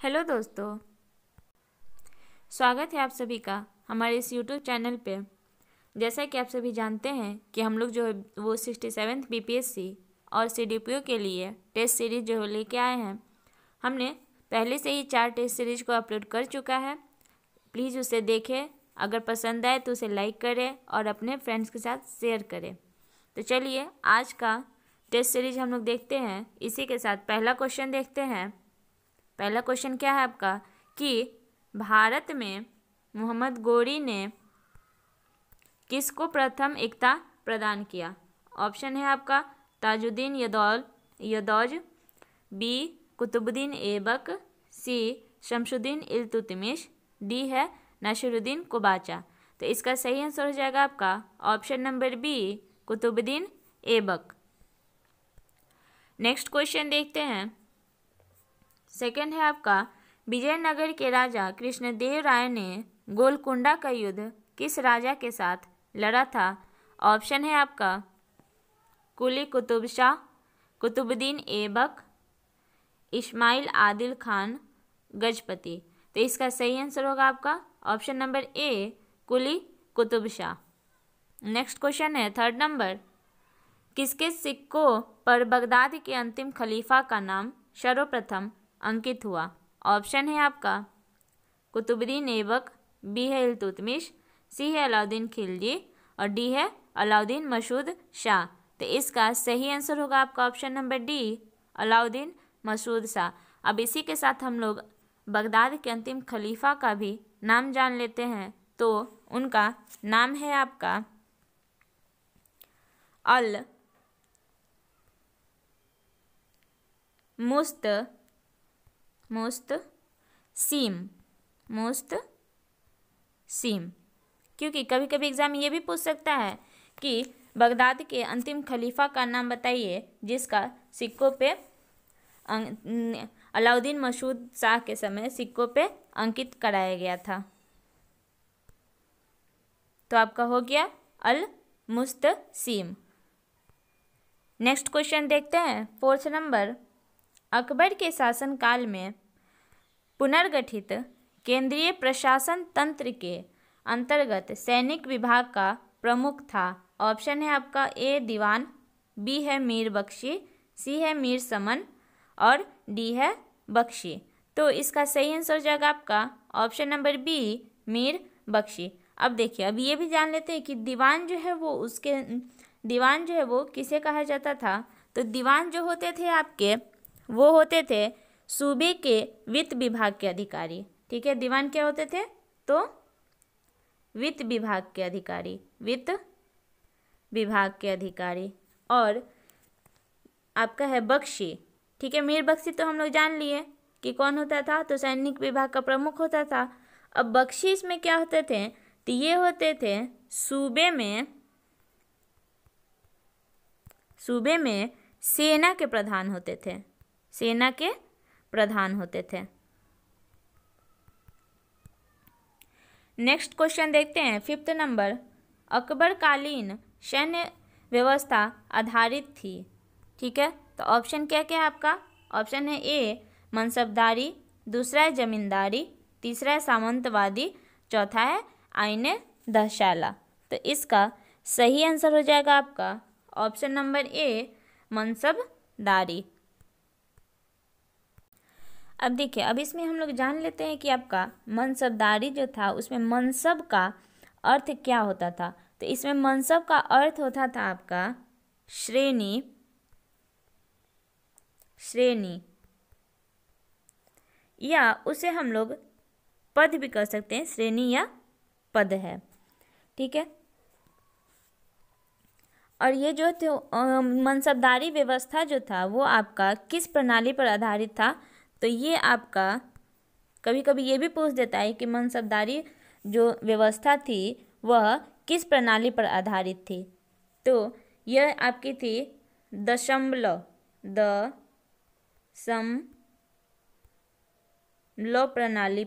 Hello दोस्तों, स्वागत है आप सभी का हमारे इस यूट्यूब चैनल पे। जैसा कि आप सभी जानते हैं कि हम लोग जो है वो 67th बीपीएससी और सीडीपीओ के लिए टेस्ट सीरीज जो है लेके आए हैं। हमने पहले से ही 4 टेस्ट सीरीज को अपलोड कर चुका है। प्लीज़ उसे देखें, अगर पसंद आए तो उसे लाइक करें और अपने फ्रेंड्स के साथ शेयर करें। तो चलिए आज का टेस्ट सीरीज हम लोग देखते हैं। इसी के साथ पहला क्वेश्चन देखते हैं। पहला क्वेश्चन क्या है आपका कि भारत में मोहम्मद गोरी ने किसको प्रथम एकता प्रदान किया। ऑप्शन है आपका ताजुद्दीन यदौज, बी कुतुबुद्दीन ऐबक, सी शमसुद्दीन इल्तुतमिश, डी है नासिरुद्दीन कोबाचा। तो इसका सही आंसर हो जाएगा आपका option number B Qutbuddin Aibak. Next question देखते हैं। सेकंड है आपका विजयनगर के राजा कृष्णदेव राय ने गोलकुंडा का युद्ध किस राजा के साथ लड़ा था। ऑप्शन है आपका कुली कुतुब शाह, कुतुबुद्दीन ऐबक, इस्माइल आदिल खान, गजपति। तो इसका सही आंसर होगा आपका option number A Quli Qutb Shah. Next question है थर्ड नंबर। किसके सिक्कों पर बगदाद के अंतिम खलीफा का नाम सर्वप्रथम अंकित हुआ। ऑप्शन है आपका कुतुबुद्दीन ऐबक, बी है इल्तुतमिश, सी है अलाउद्दीन खिलजी और डी है अलाउद्दीन मसूद शाह। तो इसका सही आंसर होगा आपका option number D Alauddin Masud Shah. अब इसी के साथ हम लोग बगदाद के अंतिम खलीफा का भी नाम जान लेते हैं। तो उनका नाम है आपका अल मुस्तसीम, क्योंकि कभी कभी एग्जाम ये भी पूछ सकता है कि बगदाद के अंतिम खलीफा का नाम बताइए जिसका सिक्कों पे अलाउद्दीन मसूद शाह के समय सिक्कों पे अंकित कराया गया था। तो आपका हो गया अल मुस्तसीम। नेक्स्ट क्वेश्चन देखते हैं फोर्थ नंबर। अकबर के शासनकाल में पुनर्गठित केंद्रीय प्रशासन तंत्र के अंतर्गत सैनिक विभाग का प्रमुख था। ऑप्शन है आपका ए दीवान, बी है मीर बख्शी, सी है मीर समन और डी है बख्शी। तो इसका सही आंसर हो जाएगा आपका option number B Mir Bakhshi. अब देखिए, अब ये भी जान लेते हैं कि दीवान जो है वो किसे कहा जाता था। तो दीवान जो होते थे आपके वो होते थे सूबे के वित्त विभाग के अधिकारी। ठीक है, दीवान क्या होते थे तो वित्त विभाग के अधिकारी। और आपका है बख्शी। ठीक है, मीर बख्शी तो हम लोग जान लिए कि कौन होता था, तो सैनिक विभाग का प्रमुख होता था। अब बख्शी इसमें क्या होते थे, तो ये होते थे सूबे में सेना के प्रधान होते थे। नेक्स्ट क्वेश्चन देखते हैं फिफ्थ नंबर। अकबर कालीन सैन्य व्यवस्था आधारित थी। ठीक है, तो ऑप्शन क्या क्या है आपका। ऑप्शन है ए मनसबदारी, दूसरा है जमींदारी, तीसरा है सामंतवादी, चौथा है आईने दहशाला। तो इसका सही आंसर हो जाएगा आपका ऑप्शन नंबर ए मनसबदारी। अब देखिए, अब इसमें हम लोग जान लेते हैं कि आपका मनसबदारी जो था उसमें मनसब का अर्थ क्या होता था। तो इसमें मनसब का अर्थ होता था आपका श्रेणी, या उसे हम लोग पद भी कर सकते हैं, श्रेणी या पद है। ठीक है, और ये जो मनसबदारी व्यवस्था जो था वो आपका किस प्रणाली पर आधारित था। तो ये आपका कभी कभी ये भी पूछ देता है कि मनसबदारी जो व्यवस्था थी वह किस प्रणाली पर आधारित थी। तो यह आपकी थी दशमलव प्रणाली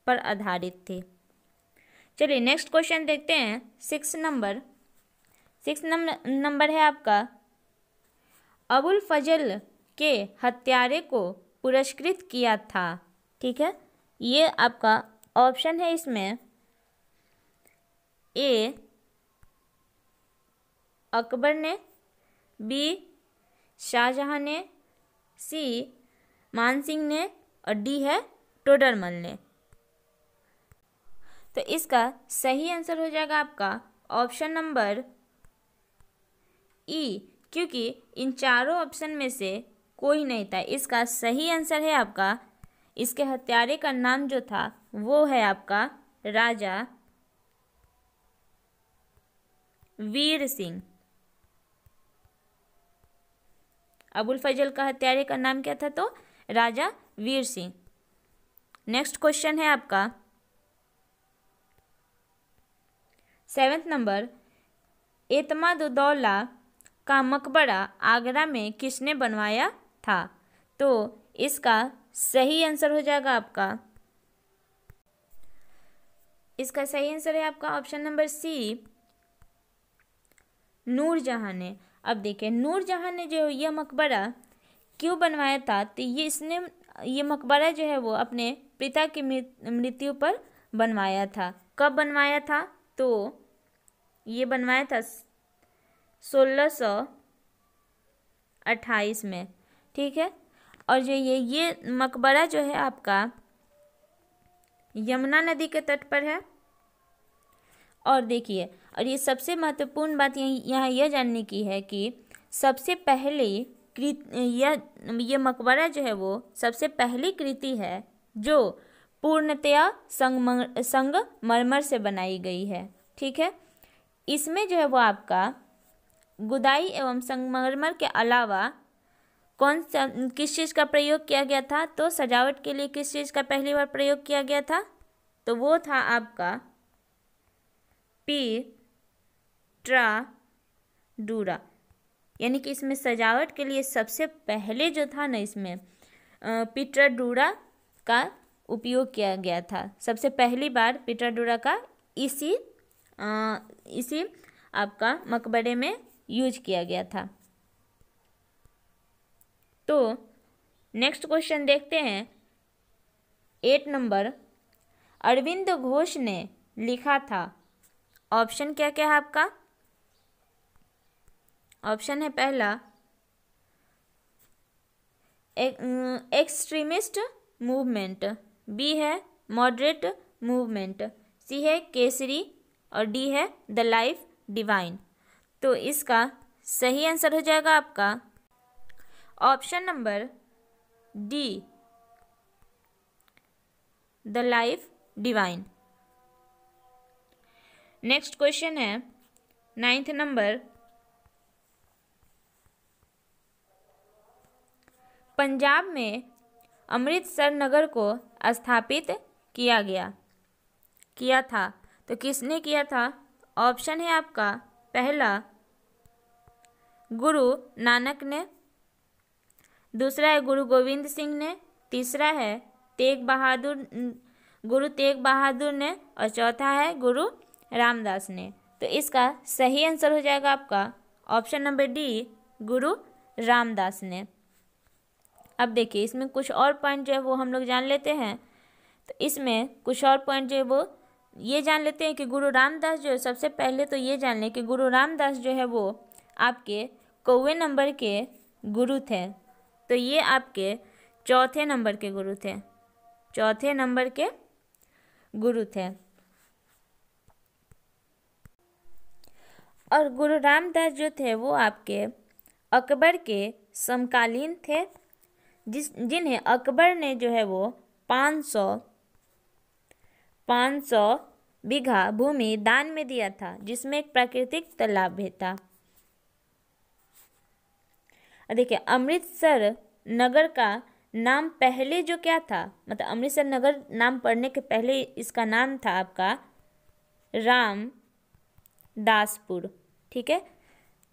पर आधारित थी। चलिए नेक्स्ट क्वेश्चन देखते हैं। 6 नंबर है आपका अबुल फजल के हत्यारे को पुरस्कृत किया था? ठीक है, ये आपका ऑप्शन है इसमें ए अकबर ने, बी शाहजहां ने, सी मानसिंह ने और डी है टोडरमल ने। तो इसका सही आंसर हो जाएगा आपका ऑप्शन नंबर ई, क्योंकि इन चारों ऑप्शन में से कोई नहीं था। इसका सही आंसर है आपका, इसके हत्यारे का नाम जो था वो है आपका राजा वीर सिंह। अबुल फजल का हत्यारे का नाम क्या था? तो राजा वीर सिंह। नेक्स्ट क्वेश्चन है आपका 7th नंबर, एतमादुद्दौला का मकबरा आगरा में किसने बनवाया था? तो इसका सही आंसर हो जाएगा आपका, इसका सही आंसर है आपका ऑप्शन नंबर सी, नूरजहां ने। अब देखिए नूरजहां ने जो यह मकबरा क्यों बनवाया था? तो ये मकबरा जो है वो अपने पिता की मृत्यु पर बनवाया था। कब बनवाया था? तो ये बनवाया था 1628 में। ठीक है, और जो ये मकबरा जो है आपका यमुना नदी के तट पर है। और देखिए, और ये सबसे महत्वपूर्ण बात यहाँ यह जानने की है कि सबसे पहले यह मकबरा जो है वो सबसे पहली कृति है जो पूर्णतया संगमरमर से बनाई गई है। ठीक है, इसमें जो है वो आपका गुदाई एवं संगमरमर के अलावा किस चीज़ का प्रयोग किया गया था? तो सजावट के लिए किस चीज़ का पहली बार प्रयोग किया गया था? तो वो था आपका पिटराडूरा। यानी कि इसमें सजावट के लिए सबसे पहले जो था ना, इसमें पिटराडूरा का उपयोग किया गया था। सबसे पहली बार पिटराडूरा का इसी आपका मकबरे में यूज किया गया था। तो नेक्स्ट क्वेश्चन देखते हैं 8 नंबर, अरविंद घोष ने लिखा था। ऑप्शन क्या क्या है आपका? ऑप्शन है पहला एक्सट्रीमिस्ट मूवमेंट, बी है मॉडरेट मूवमेंट, सी है केसरी और डी है द लाइफ डिवाइन। तो इसका सही आंसर हो जाएगा आपका option number D, the life divine. Next question है 9th नंबर, पंजाब में अमृतसर नगर को स्थापित किया था। तो किसने किया था? ऑप्शन है आपका पहला गुरु नानक ने, दूसरा है गुरु गोविंद सिंह ने, तीसरा है गुरु तेग बहादुर ने और चौथा है गुरु रामदास ने। तो इसका सही आंसर हो जाएगा आपका ऑप्शन नंबर डी, गुरु रामदास ने। अब देखिए इसमें कुछ और पॉइंट जो है वो हम लोग जान लेते हैं। तो इसमें कुछ और पॉइंट जो है वो ये जान लेते हैं कि गुरु रामदास जो है, सबसे पहले तो ये जान लें कि गुरु रामदास जो है वो आपके कौवे नंबर के गुरु थे। तो ये आपके चौथे नंबर के गुरु थे, चौथे नंबर के गुरु थे। और गुरु रामदास जो थे वो आपके अकबर के समकालीन थे, जिन्हें अकबर ने जो है वो 500 बीघा भूमि दान में दिया था, जिसमें एक प्राकृतिक तालाब भी था। देखिए अमृतसर नगर का नाम पहले जो क्या था, मतलब अमृतसर नगर नाम पढ़ने के पहले इसका नाम था आपका रामदासपुर। ठीक है,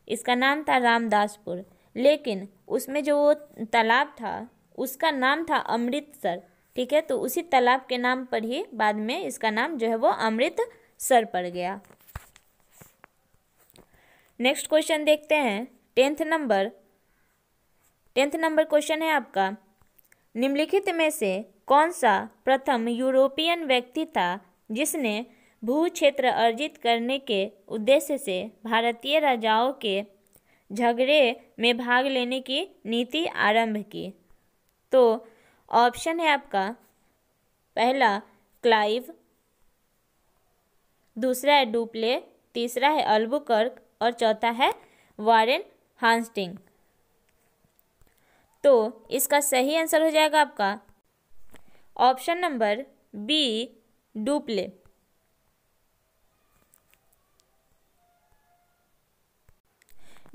इसका नाम था रामदासपुर, लेकिन उसमें जो वो तालाब था उसका नाम था अमृतसर। ठीक है, तो उसी तालाब के नाम पर ही बाद में इसका नाम जो है वो अमृतसर पड़ गया। नेक्स्ट क्वेश्चन देखते हैं 10th number, 10th number question है आपका, निम्नलिखित में से कौन सा प्रथम यूरोपियन व्यक्ति था जिसने भू क्षेत्र अर्जित करने के उद्देश्य से भारतीय राजाओं के झगड़े में भाग लेने की नीति आरंभ की? तो ऑप्शन है आपका, पहला क्लाइव, दूसरा है डुप्ले, तीसरा है अल्बुकर्क और चौथा है वारेन हास्टिंग। तो इसका सही आंसर हो जाएगा आपका option number B, Dupleix.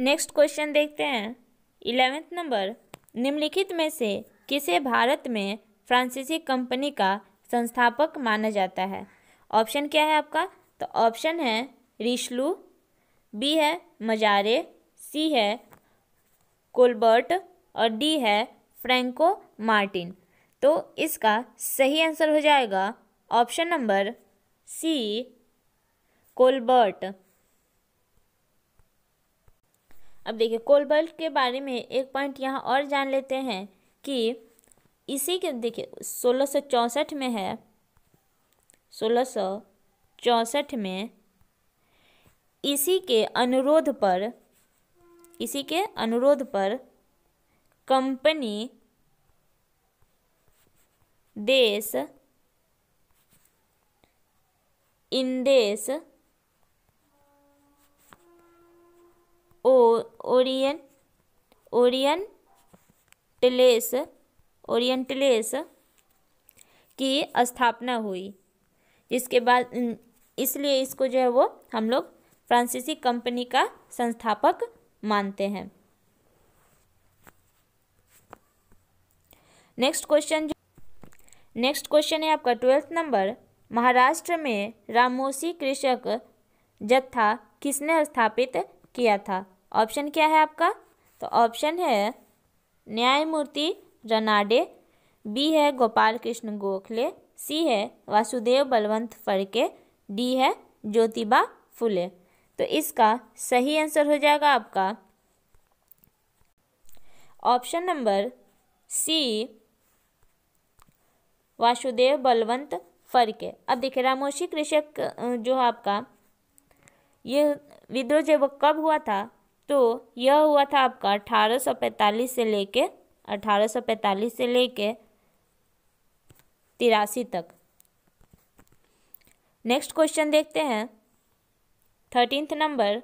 Next question देखते हैं 11th नंबर, निम्नलिखित में से किसे भारत में फ्रांसीसी कंपनी का संस्थापक माना जाता है? ऑप्शन क्या है आपका? तो ऑप्शन है रिशलू, बी है मजारे, सी है कोलबर्ट और डी है फ्रैंको मार्टिन। तो इसका सही आंसर हो जाएगा ऑप्शन नंबर सी, कोलबर्ट। अब देखिए कोलबर्ट के बारे में एक पॉइंट यहाँ और जान लेते हैं कि इसी के देखिए 1664 में है, 1664 में इसी के अनुरोध पर कंपनी देश इंदेश ओरिएंटलेस की स्थापना हुई, जिसके बाद इसलिए इसको जो है वो हम लोग फ्रांसीसी कंपनी का संस्थापक मानते हैं। नेक्स्ट क्वेश्चन है आपका 12th नंबर, महाराष्ट्र में रामोसी कृषक जत्था किसने स्थापित किया था? ऑप्शन क्या है आपका? तो ऑप्शन है न्यायमूर्ति रनाडे, बी है गोपाल कृष्ण गोखले, सी है वासुदेव बलवंत फड़के, डी है ज्योतिबा फुले। तो इसका सही आंसर हो जाएगा आपका option number C, Vasudev Balwant Phadke. अब देखिए रामोशी कृषक जो आपका ये विद्रोह जब कब हुआ था? तो यह हुआ था आपका 1845 से लेके 83 तक। नेक्स्ट क्वेश्चन देखते हैं 13th नंबर,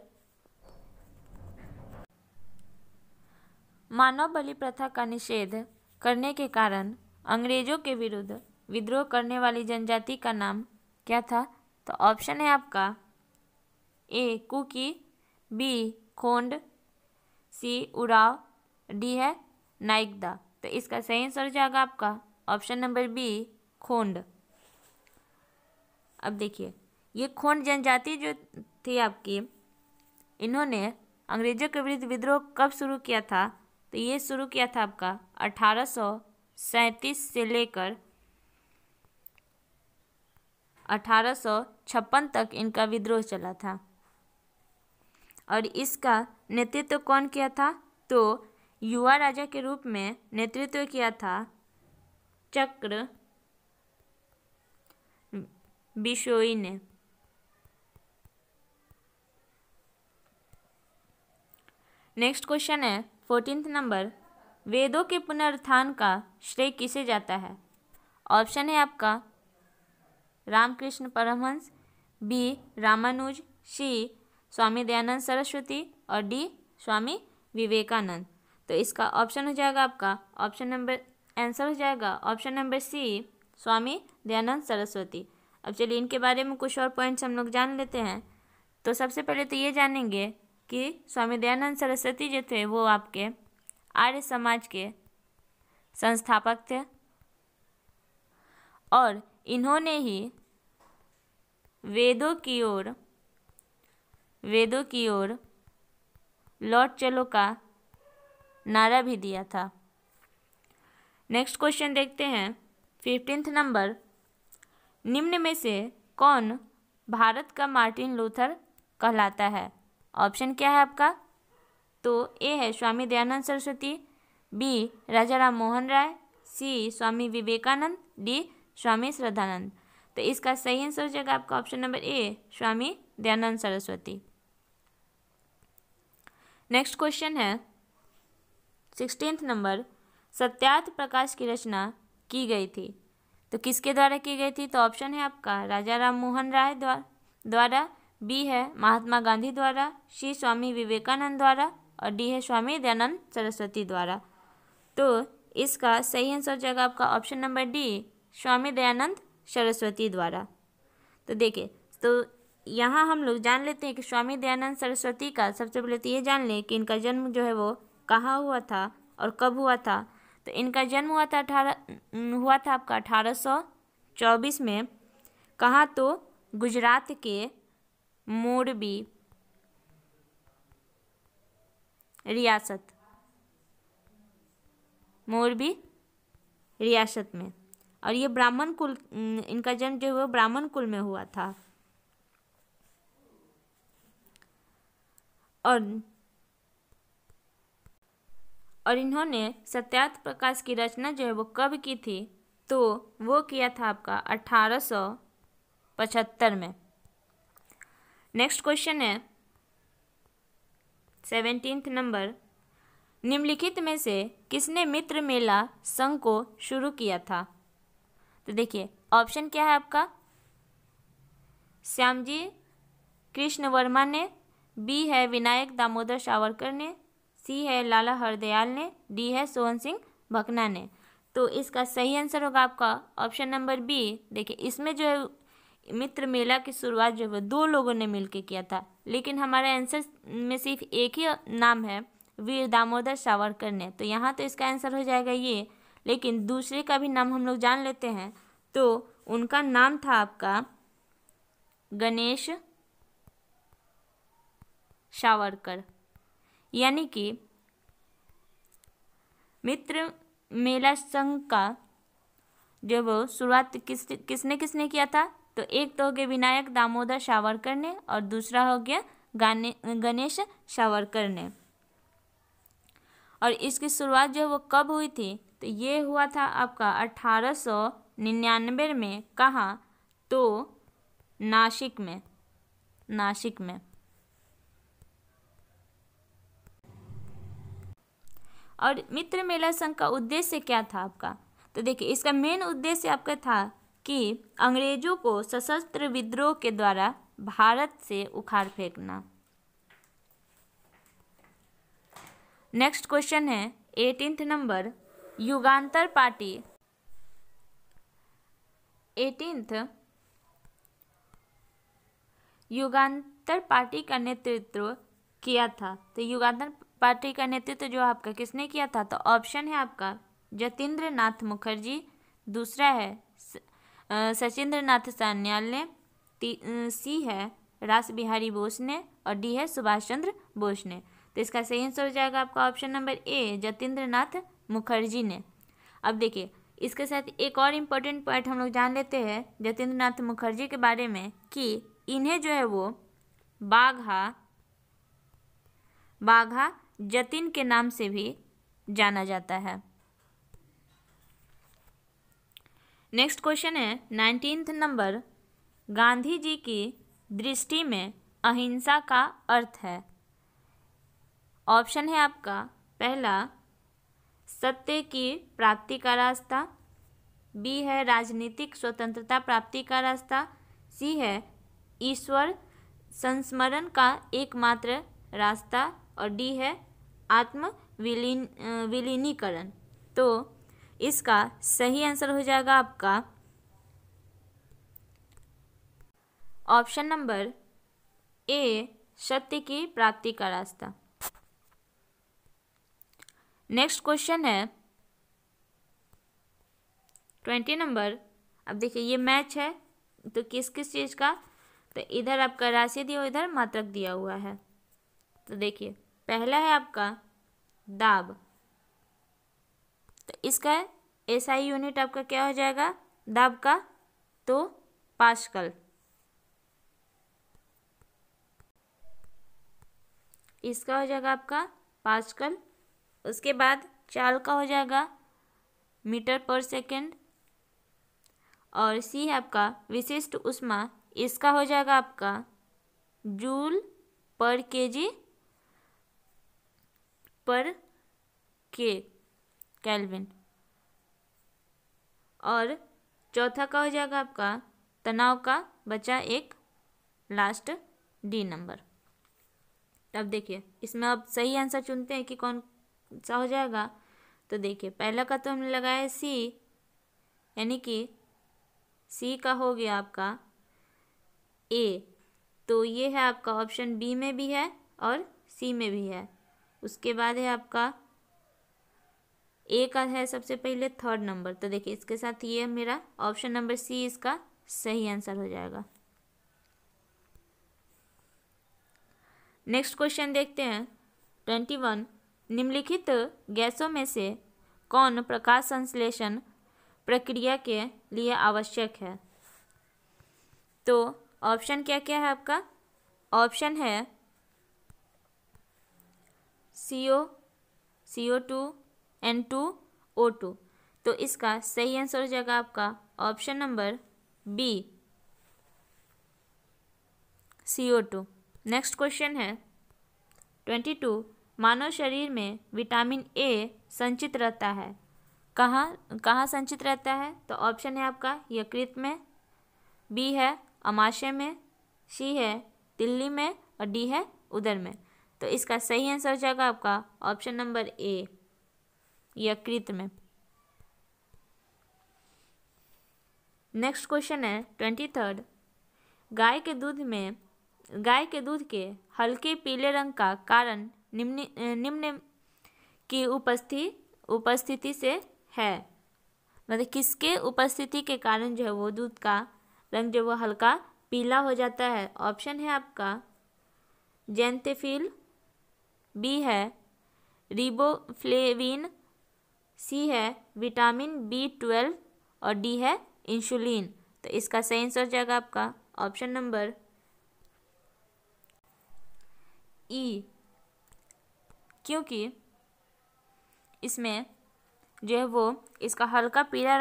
मानव बलि प्रथा का निषेध करने के कारण अंग्रेजों के विरुद्ध विद्रोह करने वाली जनजाति का नाम क्या था? तो ऑप्शन है आपका ए कुकी, बी खोंड, सी उराव, डी है नाइकदा। तो इसका सही आंसर हो जाएगा आपका ऑप्शन नंबर बी, खोंड। अब देखिए ये खोंड जनजाति जो थी आपकी, इन्होंने अंग्रेजों के विरुद्ध विद्रोह कब शुरू किया था? तो ये शुरू किया था आपका 1837 से लेकर 1856 तक इनका विद्रोह चला था। और इसका नेतृत्व कौन किया था? तो युवा राजा के रूप में नेतृत्व किया था चक्र बिशोई ने। नेक्स्ट क्वेश्चन है 14th नंबर, वेदों के पुनरुत्थान का श्रेय किसे जाता है? ऑप्शन है आपका रामकृष्ण परमहंस, बी रामानुज, सी स्वामी दयानंद सरस्वती और डी स्वामी विवेकानंद। तो इसका ऑप्शन हो जाएगा आपका आंसर हो जाएगा ऑप्शन नंबर सी, स्वामी दयानंद सरस्वती। अब चलिए इनके बारे में कुछ और पॉइंट्स हम लोग जान लेते हैं। तो सबसे पहले तो ये जानेंगे कि स्वामी दयानंद सरस्वती जो थे वो आपके आर्य समाज के संस्थापक थे और इन्होंने ही वेदों की ओर लौट चलो का नारा भी दिया था। नेक्स्ट क्वेश्चन देखते हैं 15th नंबर, निम्न में से कौन भारत का मार्टिन लूथर कहलाता है? ऑप्शन क्या है आपका? तो ए है स्वामी दयानंद सरस्वती, बी राजा राम मोहन राय, सी स्वामी विवेकानंद, डी स्वामी श्रद्धानंद। तो इसका सही आंसर हो जाएगा आपका ऑप्शन नंबर ए, स्वामी दयानंद सरस्वती। नेक्स्ट क्वेश्चन है 16th नंबर, सत्यार्थ प्रकाश की रचना की गई थी, तो किसके द्वारा की गई थी? तो ऑप्शन है आपका राजा राम मोहन राय द्वारा, बी है महात्मा गांधी द्वारा, सी स्वामी विवेकानंद द्वारा और डी है स्वामी दयानंद सरस्वती द्वारा। तो इसका सही आंसर हो जाएगा आपका option number D, Swami Dayanand Saraswati द्वारा। तो देखिए, तो यहाँ हम लोग जान लेते हैं कि स्वामी दयानंद सरस्वती का सबसे पहले तो ये जान लें कि इनका जन्म जो है वो कहाँ हुआ था और कब हुआ था। तो इनका जन्म हुआ था आपका 1824 में। कहाँ? तो गुजरात के मोरबी रियासत में, और ये ब्राह्मण कुल, इनका जन्म जो है ब्राह्मण कुल में हुआ था। और इन्होंने सत्यार्थ प्रकाश की रचना जो है वो कब की थी? तो वो किया था आपका 1875 में। नेक्स्ट क्वेश्चन है 17th नंबर, निम्नलिखित में से किसने मित्र मेला संघ को शुरू किया था? तो देखिए, ऑप्शन क्या है आपका? श्यामजी कृष्ण वर्मा ने, बी है विनायक दामोदर सावरकर ने, सी है लाला हरदयाल ने, डी है सोहन सिंह भकना ने। तो इसका सही आंसर होगा आपका ऑप्शन नंबर बी। देखिए, इसमें जो है मित्र मेला की शुरुआत जो है 2 लोगों ने मिलकर किया था, लेकिन हमारे आंसर में सिर्फ एक ही नाम है, वीर दामोदर सावरकर ने। तो यहाँ तो इसका आंसर हो जाएगा ये, लेकिन दूसरे का भी नाम हम लोग जान लेते हैं। तो उनका नाम था आपका गणेश सावरकर। यानी कि मित्र मेला संघ का जो वो शुरुआत किसने किया था? तो एक तो हो गया विनायक दामोदर सावरकर ने और दूसरा हो गया गणेश सावरकर ने। और इसकी शुरुआत जो वो कब हुई थी? तो ये हुआ था आपका 1899 में। कहाँ? तो नासिक में। और मित्र मेला संघ का उद्देश्य क्या था आपका? तो देखिए, इसका मेन उद्देश्य आपका था कि अंग्रेजों को सशस्त्र विद्रोह के द्वारा भारत से उखाड़ फेंकना। नेक्स्ट क्वेश्चन है 18th नंबर, युगांतर पार्टी का नेतृत्व किया था। तो युगांतर पार्टी का नेतृत्व जो आपका किसने किया था? तो ऑप्शन है आपका जतीन्द्र नाथ मुखर्जी, दूसरा है सचिंद्र नाथ सान्याल ने, सी है रास बिहारी बोस ने और डी है सुभाष चंद्र बोस ने। तो इसका सही आंसर हो जाएगा आपका ऑप्शन नंबर ए, जतीन्द्र नाथ मुखर्जी ने। अब देखिए, इसके साथ एक और इम्पोर्टेंट पॉइंट हम लोग जान लेते हैं जतीन्द्र नाथ मुखर्जी के बारे में कि इन्हें जो है वो बाघा जतिन के नाम से भी जाना जाता है। नेक्स्ट क्वेश्चन है 19th नंबर, गांधी जी की दृष्टि में अहिंसा का अर्थ है। ऑप्शन है आपका पहला सत्य की प्राप्ति का रास्ता, बी है राजनीतिक स्वतंत्रता प्राप्ति का रास्ता, सी है ईश्वर संस्मरण का एकमात्र रास्ता और डी है आत्म विलीनीकरण। तो इसका सही आंसर हो जाएगा आपका ऑप्शन नंबर ए, सत्य की प्राप्ति का रास्ता। नेक्स्ट क्वेश्चन है 20 नंबर। अब देखिए, ये मैच है तो किस किस चीज़ का? तो इधर आपका राशि दिया हुआ, इधर मात्रक दिया हुआ है। तो देखिए, पहला है आपका दाब, तो इसका एसआई यूनिट आपका क्या हो जाएगा दाब का? तो पास्कल। इसका हो जाएगा आपका पास्कल। उसके बाद चाल का हो जाएगा मीटर पर सेकेंड। और सी है आपका विशिष्ट ऊष्मा, इसका हो जाएगा आपका जूल पर केजी पर के केल्विन। और चौथा का हो जाएगा आपका तनाव का, बचा एक लास्ट डी नंबर। तब देखिए इसमें अब सही आंसर चुनते हैं कि कौन सा हो जाएगा। तो देखिए पहला का तो हमने लगाया सी, यानी कि सी का हो गया आपका ए। तो ये है आपका ऑप्शन बी में भी है और सी में भी है। उसके बाद है आपका ए का है सबसे पहले थर्ड नंबर। तो देखिए इसके साथ ये मेरा ऑप्शन नंबर सी इसका सही आंसर हो जाएगा। नेक्स्ट क्वेश्चन देखते हैं 21। निम्नलिखित गैसों में से कौन प्रकाश संश्लेषण प्रक्रिया के लिए आवश्यक है? तो ऑप्शन क्या क्या है आपका? ऑप्शन है CO2, N2, O2। तो इसका सही आंसर हो जाएगा आपका option number B, CO2। Next question है 22। मानव शरीर में विटामिन ए संचित रहता है, कहाँ संचित रहता है? तो ऑप्शन है आपका यकृत में, बी है अमाशय में, सी है तिल्ली में और डी है उदर में। तो इसका सही आंसर हो जाएगा आपका ऑप्शन नंबर ए, यकृत में। नेक्स्ट क्वेश्चन है 23। गाय के दूध के हल्के पीले रंग का कारण निम्न की उपस्थिति से है। मतलब किसके उपस्थिति के कारण जो है वो दूध का रंग जो वो हल्का पीला हो जाता है? ऑप्शन है आपका जेंथेफिल, बी है रिबोफ्लेविन, सी है विटामिन B12 और डी है इंसुलिन। तो इसका सही आंसर हो जाएगा आपका ऑप्शन नंबर ई, क्योंकि इसमें जो है वो इसका हल्का पीला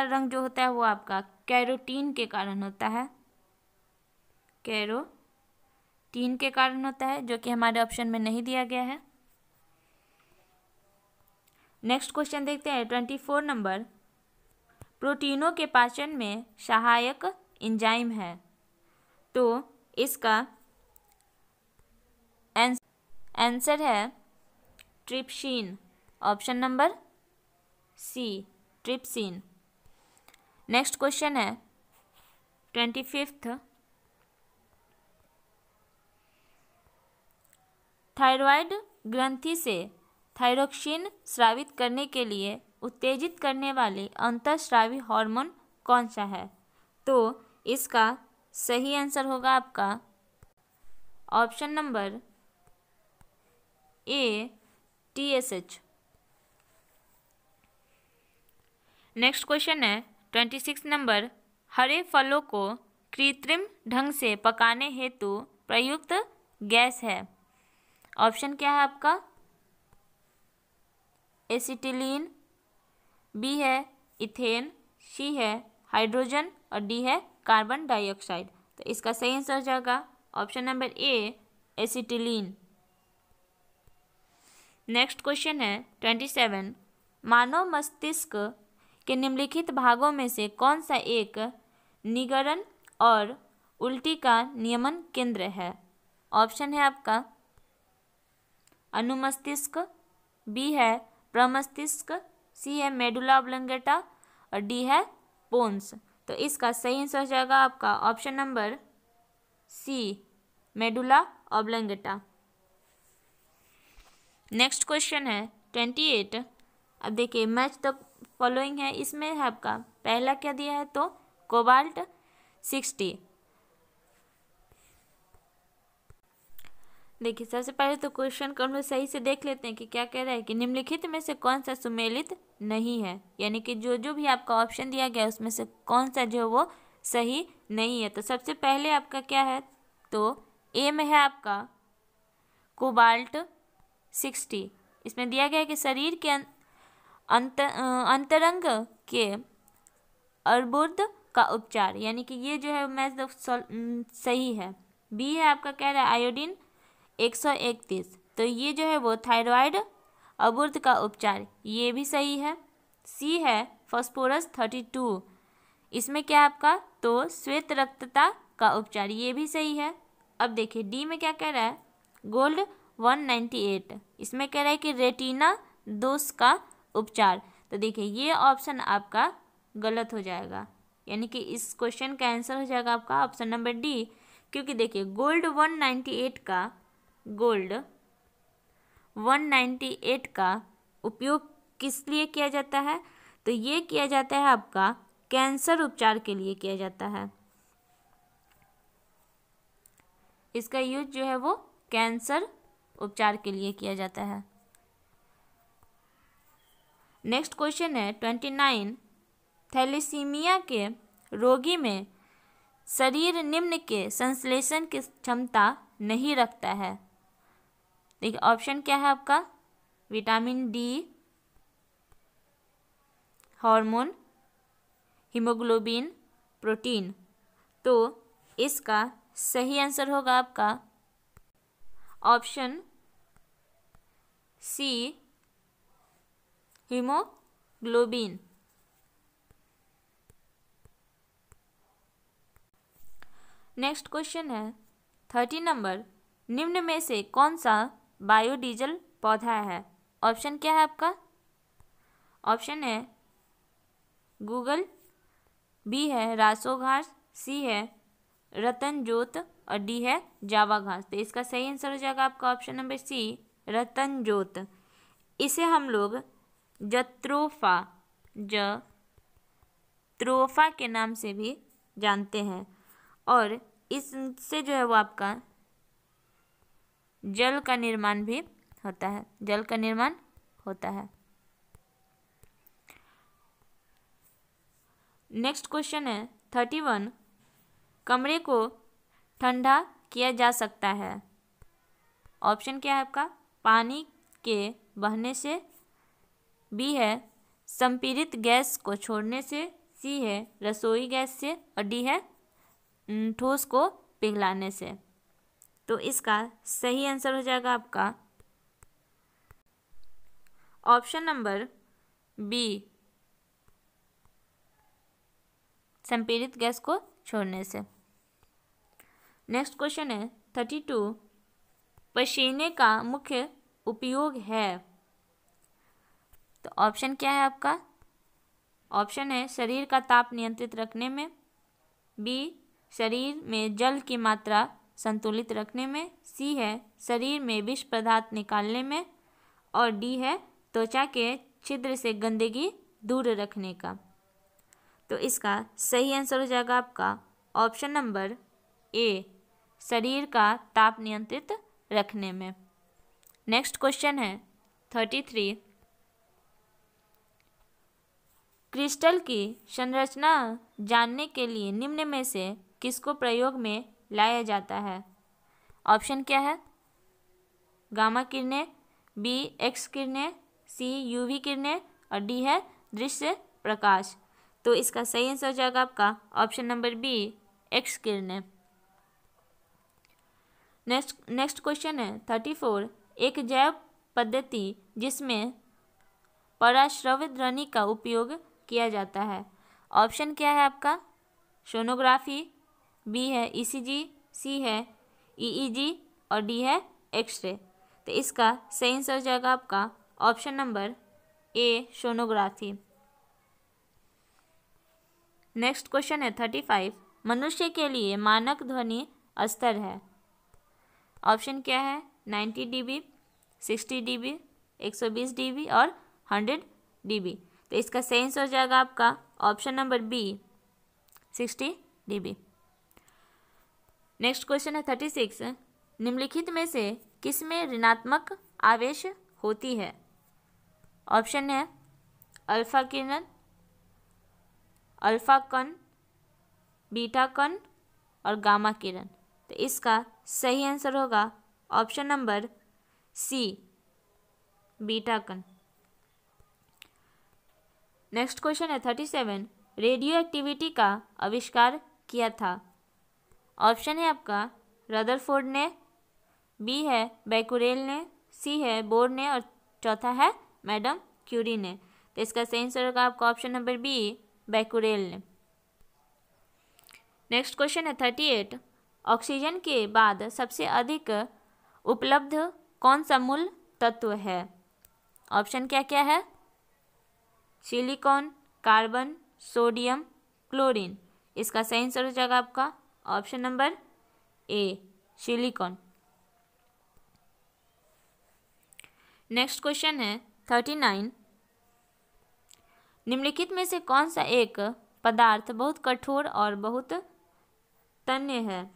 रंग जो होता है वो आपका कैरोटीन के कारण होता है, कैरोटीन के कारण होता है, जो कि हमारे ऑप्शन में नहीं दिया गया है। नेक्स्ट क्वेश्चन देखते हैं 24 नंबर। प्रोटीनों के पाचन में सहायक एंजाइम है, तो इसका आंसर है trypsin, option number C, trypsin. Next question है 25। थायराइड ग्रंथि से थायरोक्सिन स्रावित करने के लिए उत्तेजित करने वाले अंतःस्रावी हार्मोन कौन सा है? तो इसका सही आंसर होगा आपका ऑप्शन नंबर ए, TSH। नेक्स्ट क्वेश्चन है 26 नंबर। हरे फलों को कृत्रिम ढंग से पकाने हेतु प्रयुक्त गैस है। ऑप्शन क्या है आपका? एसिटिलीन, बी है इथेन, सी है हाइड्रोजन और डी है कार्बन डाइऑक्साइड। तो इसका सही आंसर हो जाएगा ऑप्शन नंबर ए, एसिटिलीन। नेक्स्ट क्वेश्चन है 27। मानव मस्तिष्क के निम्नलिखित भागों में से कौन सा एक निगरण और उल्टी का नियमन केंद्र है? ऑप्शन है आपका अनुमस्तिष्क, बी है प्रमस्तिष्क, सी है मेडुला ऑब्लंगेटा और डी है पोन्स। तो इसका सही आंसर हो जाएगा आपका option number C, medulla oblongata. Next question है 28। अब देखिए मैच द फॉलोइंग है, इसमें है आपका पहला क्या दिया है? तो कोबाल्ट 60। देखिए सबसे पहले तो क्वेश्चन को हम लोग सही से देख लेते हैं कि क्या कह रहा है कि निम्नलिखित में से कौन सा सुमेलित नहीं है, यानी कि जो भी आपका ऑप्शन दिया गया है उसमें से कौन सा जो वो सही नहीं है। तो सबसे पहले आपका क्या है? तो ए में है आपका कोबाल्ट 60, इसमें दिया गया है कि शरीर के अंतरंग के अर्बुद का उपचार, यानी कि ये जो है मैथ सही है। बी है आपका, कह रहा है आयोडीन 131, तो ये जो है वो थायराइड अर्बुद का उपचार, ये भी सही है। सी है फास्फोरस 32, इसमें क्या है आपका, तो श्वेत रक्तता का उपचार, ये भी सही है। अब देखिए डी में क्या कह रहा है, गोल्ड 198, इसमें कह रहा है कि रेटिना दोष का उपचार, तो देखिए ये ऑप्शन आपका गलत हो जाएगा, यानी कि इस क्वेश्चन का आंसर हो जाएगा आपका ऑप्शन नंबर डी, क्योंकि देखिए गोल्ड 198 का उपयोग किस लिए किया जाता है, तो ये किया जाता है आपका कैंसर उपचार के लिए किया जाता है। इसका यूज जो है वो कैंसर उपचार के लिए किया जाता है। नेक्स्ट क्वेश्चन है 29, थैलेसीमिया के रोगी में शरीर निम्न के संश्लेषण की क्षमता नहीं रखता है। देखिए ऑप्शन क्या है आपका, vitamin D, hormone, haemoglobin, protein, तो इसका सही आंसर होगा आपका option C, haemoglobin. Next question है 30 नंबर, निम्न में से कौन सा बायोडीजल पौधा है। ऑप्शन क्या है आपका, ऑप्शन है गूगल, बी है रासो घास, सी है रतन जोत और डी है जावा घास, तो इसका सही आंसर हो जाएगा आपका ऑप्शन नंबर सी, रतन जोत। इसे हम लोग जत्रोफा के नाम से भी जानते हैं, और इससे जो है वो आपका जल का निर्माण भी होता है, जल का निर्माण होता है। नेक्स्ट क्वेश्चन है 31, कमरे को ठंडा किया जा सकता है। ऑप्शन क्या है आपका, पानी के बहने से, बी है संपीड़ित गैस को छोड़ने से, सी है रसोई गैस से और डी है ठोस को पिघलाने से, तो इसका सही आंसर हो जाएगा आपका ऑप्शन नंबर बी, संपीड़ित गैस को छोड़ने से। नेक्स्ट क्वेश्चन है 32, पसीने का मुख्य उपयोग है। तो ऑप्शन क्या है आपका, ऑप्शन है शरीर का ताप नियंत्रित रखने में, बी शरीर में जल की मात्रा संतुलित रखने में, सी है शरीर में विष पदार्थ निकालने में और डी है त्वचा के छिद्र से गंदगी दूर रखने का, तो इसका सही आंसर हो जाएगा आपका ऑप्शन नंबर ए, शरीर का ताप नियंत्रित रखने में। नेक्स्ट क्वेश्चन है 33, क्रिस्टल की संरचना जानने के लिए निम्न में से किसको प्रयोग में लाया जाता है। ऑप्शन क्या है, गामा किरणें, बी एक्स किरणें, सी यूवी किरणें और डी है दृश्य प्रकाश, तो इसका सही आंसर हो जाएगा आपका ऑप्शन नंबर बी, एक्स किरणें। नेक्स्ट क्वेश्चन है 34, एक जैव पद्धति जिसमें पराश्रव्य ध्वनि का उपयोग किया जाता है। ऑप्शन क्या है आपका, सोनोग्राफी, बी है ईसीजी, सी है ईईजी और डी है एक्सरे, तो इसका सही आंसर हो जाएगा आपका ऑप्शन नंबर ए, सोनोग्राफी। नेक्स्ट क्वेश्चन है 35, मनुष्य के लिए मानक ध्वनि स्तर है। ऑप्शन क्या है, 90 dB, 60 dB, 120 dB और 100 dB, तो इसका सही आंसर हो जाएगा आपका option number B, 60 dB। Next question है 36, निम्नलिखित में से किसमें ऋणात्मक आवेश होती है। ऑप्शन है अल्फा किरण, अल्फा कण, बीटा कण और गामा किरण, तो इसका सही आंसर होगा ऑप्शन नंबर सी, बीटा कण। नेक्स्ट क्वेश्चन है 37, रेडियो एक्टिविटी का आविष्कार किया था। ऑप्शन है आपका रदरफोर्ड ने, बी है बैकुरेल ने, सी है बोर ने और चौथा है मैडम क्यूरी ने। तो इसका सही आंसर होगा आपका ऑप्शन नंबर बी, बैकुरेल ने। नेक्स्ट क्वेश्चन है 38, ऑक्सीजन के बाद सबसे अधिक उपलब्ध कौन सा मूल तत्व है। ऑप्शन क्या क्या है, सिलिकॉन, कार्बन, सोडियम, क्लोरीन। इसका सही आंसर हो जाएगा आपका ऑप्शन नंबर ए, सिलिकॉन। नेक्स्ट क्वेश्चन है 39, निम्नलिखित में से कौन सा एक पदार्थ बहुत कठोर और बहुत तन्य है।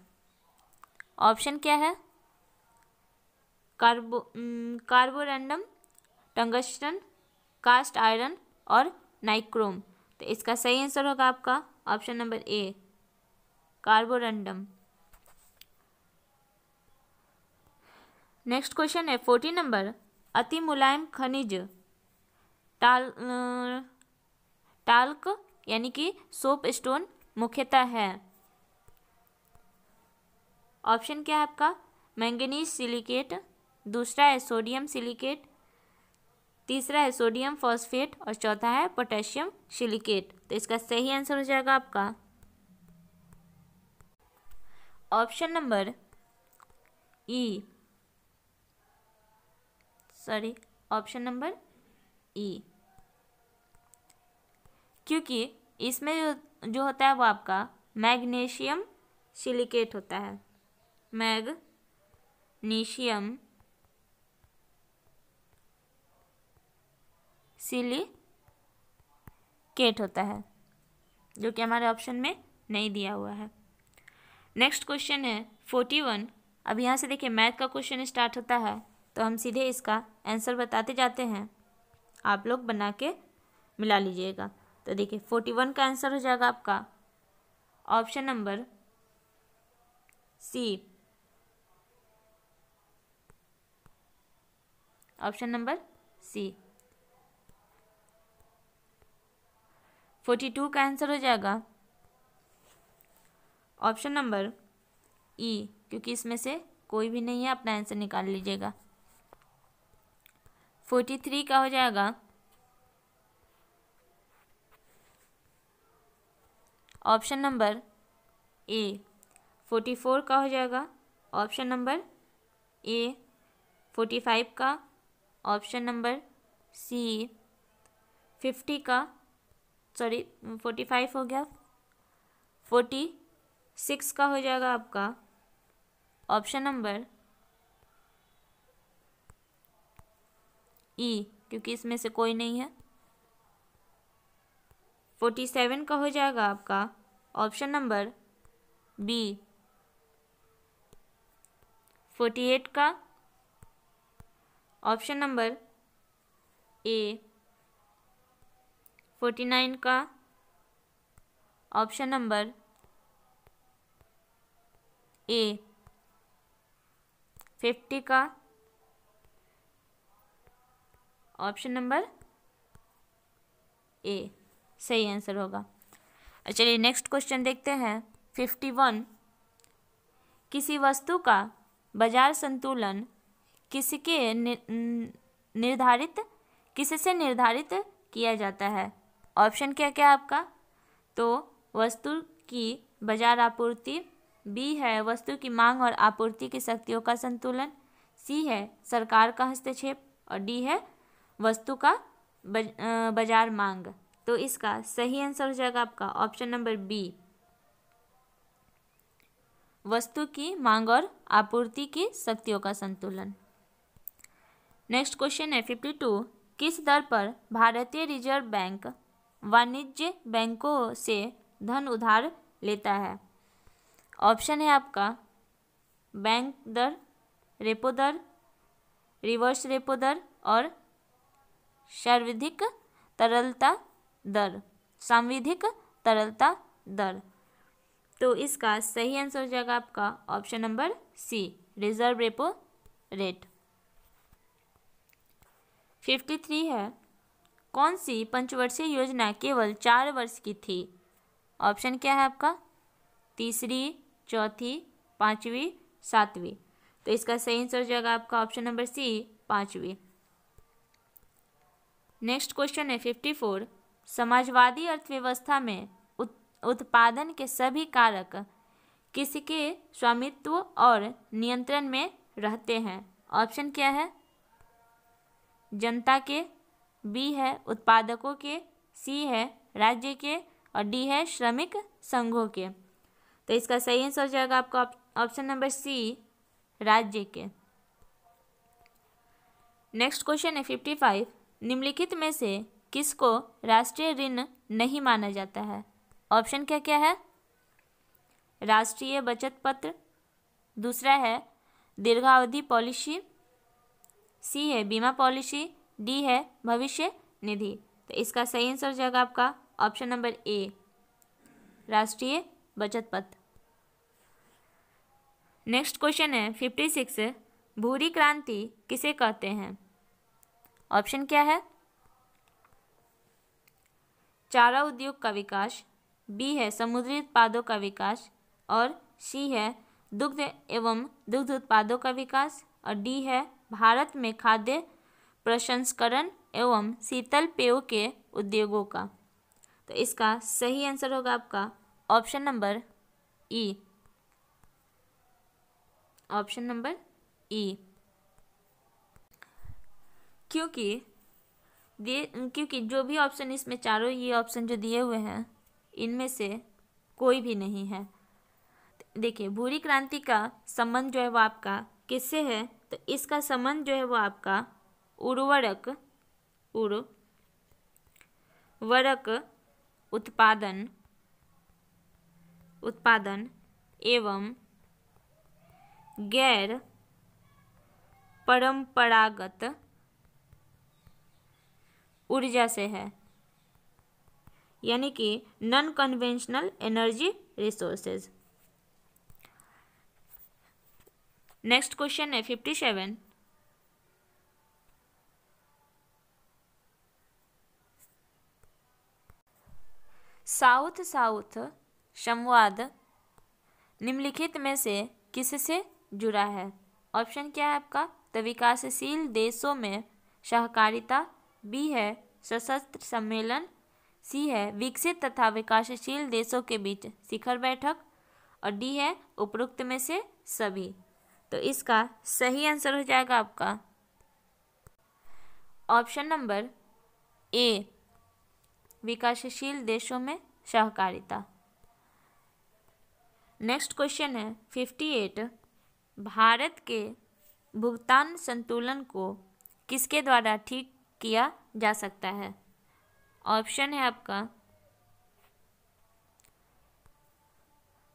ऑप्शन क्या है, कार्बोरंडम, टंगस्टन, कास्ट आयरन और नाइक्रोम। तो इसका सही आंसर होगा आपका ऑप्शन नंबर ए, कार्बोरंडम। नेक्स्ट क्वेश्चन है 40 नंबर, अति मुलायम खनिज टाल्क यानी कि सोप स्टोन मुख्यतः है। ऑप्शन क्या है आपका, मैंगनीज सिलिकेट, दूसरा है सोडियम सिलिकेट, तीसरा है सोडियम फॉस्फेट और चौथा है पोटेशियम सिलिकेट। तो इसका सही आंसर हो जाएगा आपका ऑप्शन नंबर ई, ऑप्शन नंबर ई, क्योंकि इसमें जो होता है वो आपका मैग्नीशियम सिलिकेट होता है, मैग्नीशियम सिलिकेट होता है, जो कि हमारे ऑप्शन में नहीं दिया हुआ है। नेक्स्ट क्वेश्चन है 41, अब यहाँ से देखिए मैथ का क्वेश्चन स्टार्ट होता है, तो हम सीधे इसका आंसर बताते जाते हैं, आप लोग बना के मिला लीजिएगा। तो देखिए 41 का आंसर हो जाएगा आपका option number C, option number C. 42 का आंसर हो जाएगा ऑप्शन नंबर ई, क्योंकि इसमें से कोई भी नहीं है, अपना आंसर निकाल लीजिएगा। 43 का हो जाएगा ऑप्शन नंबर ए। 44 का हो जाएगा ऑप्शन नंबर ए। 45 का ऑप्शन नंबर सी। 50 का 45 हो गया। 46 का हो जाएगा आपका ऑप्शन नंबर ई, क्योंकि इसमें से कोई नहीं है। 47 का हो जाएगा आपका ऑप्शन नंबर बी। 48 का ऑप्शन नंबर ए। 49 का ऑप्शन नंबर ए। 50 का ऑप्शन नंबर ए सही आंसर होगा। चलिए नेक्स्ट क्वेश्चन देखते हैं 51। किसी वस्तु का बाजार संतुलन किससे निर्धारित किया जाता है। ऑप्शन क्या क्या आपका, तो वस्तु की बाजार आपूर्ति, बी है वस्तु की मांग और आपूर्ति की शक्तियों का संतुलन, सी है सरकार का हस्तक्षेप और डी है वस्तु का बाजार मांग। तो इसका सही आंसर हो जाएगा आपका ऑप्शन नंबर बी, वस्तु की मांग और आपूर्ति की शक्तियों का संतुलन। नेक्स्ट क्वेश्चन है 52। किस दर पर भारतीय रिजर्व बैंक वाणिज्य बैंकों से धन उधार लेता है। ऑप्शन है आपका बैंक दर, रेपो दर, रिवर्स रेपो दर और सांविधिक तरलता दर। तो इसका सही आंसर हो जाएगा आपका option number C, reserve repo rate. 53 है, कौन सी पंचवर्षीय योजना केवल 4 वर्ष की थी? ऑप्शन क्या है आपका? तीसरी, चौथी, पांचवी, सातवीं। तो इसका सही आंसर हो जाएगा आपका ऑप्शन नंबर सी, पांचवी। नेक्स्ट क्वेश्चन है 54, समाजवादी अर्थव्यवस्था में उत्पादन के सभी कारक किसके स्वामित्व और नियंत्रण में रहते हैं? ऑप्शन क्या है? जनता के, बी है उत्पादकों के, सी है राज्य के और डी है श्रमिक संघों के। तो इसका सही आंसर हो जाएगा आपका ऑप्शन नंबर सी, राज्य के। नेक्स्ट क्वेश्चन है 55, निम्नलिखित में से किसको राष्ट्रीय ऋण नहीं माना जाता है? ऑप्शन क्या क्या है? राष्ट्रीय बचत पत्र, दूसरा है दीर्घावधि पॉलिसी, सी है बीमा पॉलिसी, डी है भविष्य निधि। तो इसका सही आंसर हो जाएगा आपका ऑप्शन नंबर ए, राष्ट्रीय बचत पत्र। नेक्स्ट क्वेश्चन है 56, भूरी क्रांति किसे कहते हैं? ऑप्शन क्या है? चारा उद्योग का विकास, बी है समुद्री उत्पादों का विकास और सी है दुग्ध एवं दुग्ध उत्पादों का विकास और डी है भारत में खाद्य प्रसंस्करण एवं शीतल पेयों के उद्योगों का। तो इसका सही आंसर होगा आपका ऑप्शन नंबर ई, ऑप्शन नंबर ई। क्योंकि जो भी ऑप्शन इसमें चारों ये ऑप्शन जो दिए हुए हैं इनमें से कोई भी नहीं है। देखिए भूरी क्रांति का संबंध जो है वो आपका किससे है? तो इसका संबंध जो है वो आपका उर्वरक उत्पादन एवं गैर परंपरागत ऊर्जा से है, यानी कि non conventional energy resources. Next question है 57, साउथ साउथ संवाद निम्नलिखित में से किससे जुड़ा है? ऑप्शन क्या है आपका? तो विकासशील देशों में सहकारिता, बी है सशस्त्र सम्मेलन, सी है विकसित तथा विकासशील देशों के बीच शिखर बैठक और डी है उपरोक्त में से सभी। तो इसका सही आंसर हो जाएगा आपका ऑप्शन नंबर ए, विकासशील देशों में सहकारिता। नेक्स्ट क्वेश्चन है 58, भारत के भुगतान संतुलन को किसके द्वारा ठीक किया जा सकता है? ऑप्शन है आपका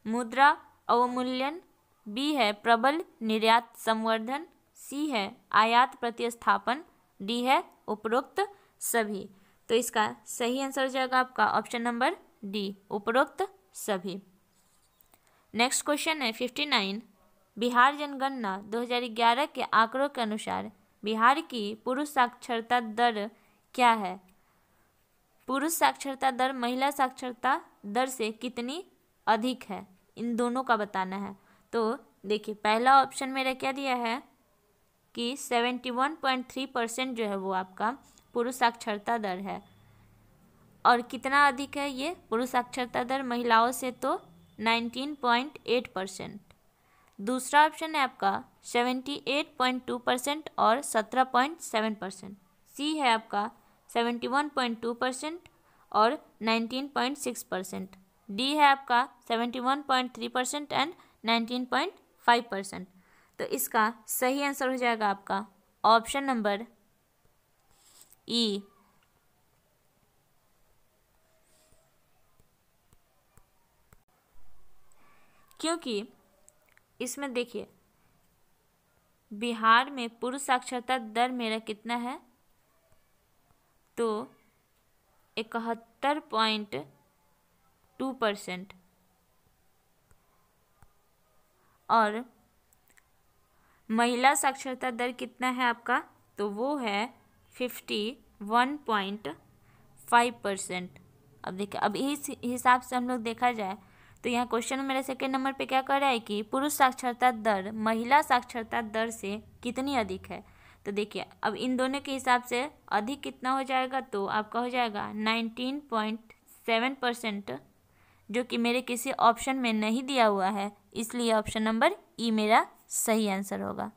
मुद्रा अवमूल्यन, बी है प्रबल निर्यात संवर्धन, सी है आयात प्रतिस्थापन, डी है उपरोक्त सभी। तो इसका सही आंसर हो जाएगा आपका ऑप्शन नंबर डी, उपरोक्त सभी। नेक्स्ट क्वेश्चन है 59, बिहार जनगणना 2011 के आंकड़ों के अनुसार बिहार की पुरुष साक्षरता दर क्या है? पुरुष साक्षरता दर महिला साक्षरता दर से कितनी अधिक है, इन दोनों का बताना है। तो देखिए पहला ऑप्शन मेरा क्या दिया है कि 71.3% जो है वो आपका पुरुष साक्षरता दर है। और कितना अधिक है ये पुरुष साक्षरता दर महिलाओं से? तो 19.8%। दूसरा ऑप्शन है आपका 78.2% और 17.7%। सी है आपका 71.2% और 19.6%। डी है आपका 71.3% एंड 19.5%। तो इसका सही आंसर हो जाएगा आपका ऑप्शन नंबर ई, क्योंकि इसमें देखिए बिहार में पुरुष साक्षरता दर मेरा कितना है? तो 71.2% और महिला साक्षरता दर कितना है आपका? तो वो है 51.5%। अब देखिए, अब इस हिसाब से हम लोग देखा जाए तो यहाँ क्वेश्चन में मेरे सेकेंड नंबर पे क्या कर रहा है कि पुरुष साक्षरता दर महिला साक्षरता दर से कितनी अधिक है। तो देखिए, अब इन दोनों के हिसाब से अधिक कितना हो जाएगा, तो आपका हो जाएगा 19.7%, जो कि मेरे किसी ऑप्शन में नहीं दिया हुआ है, इसलिए ऑप्शन नंबर ई मेरा सही आंसर होगा।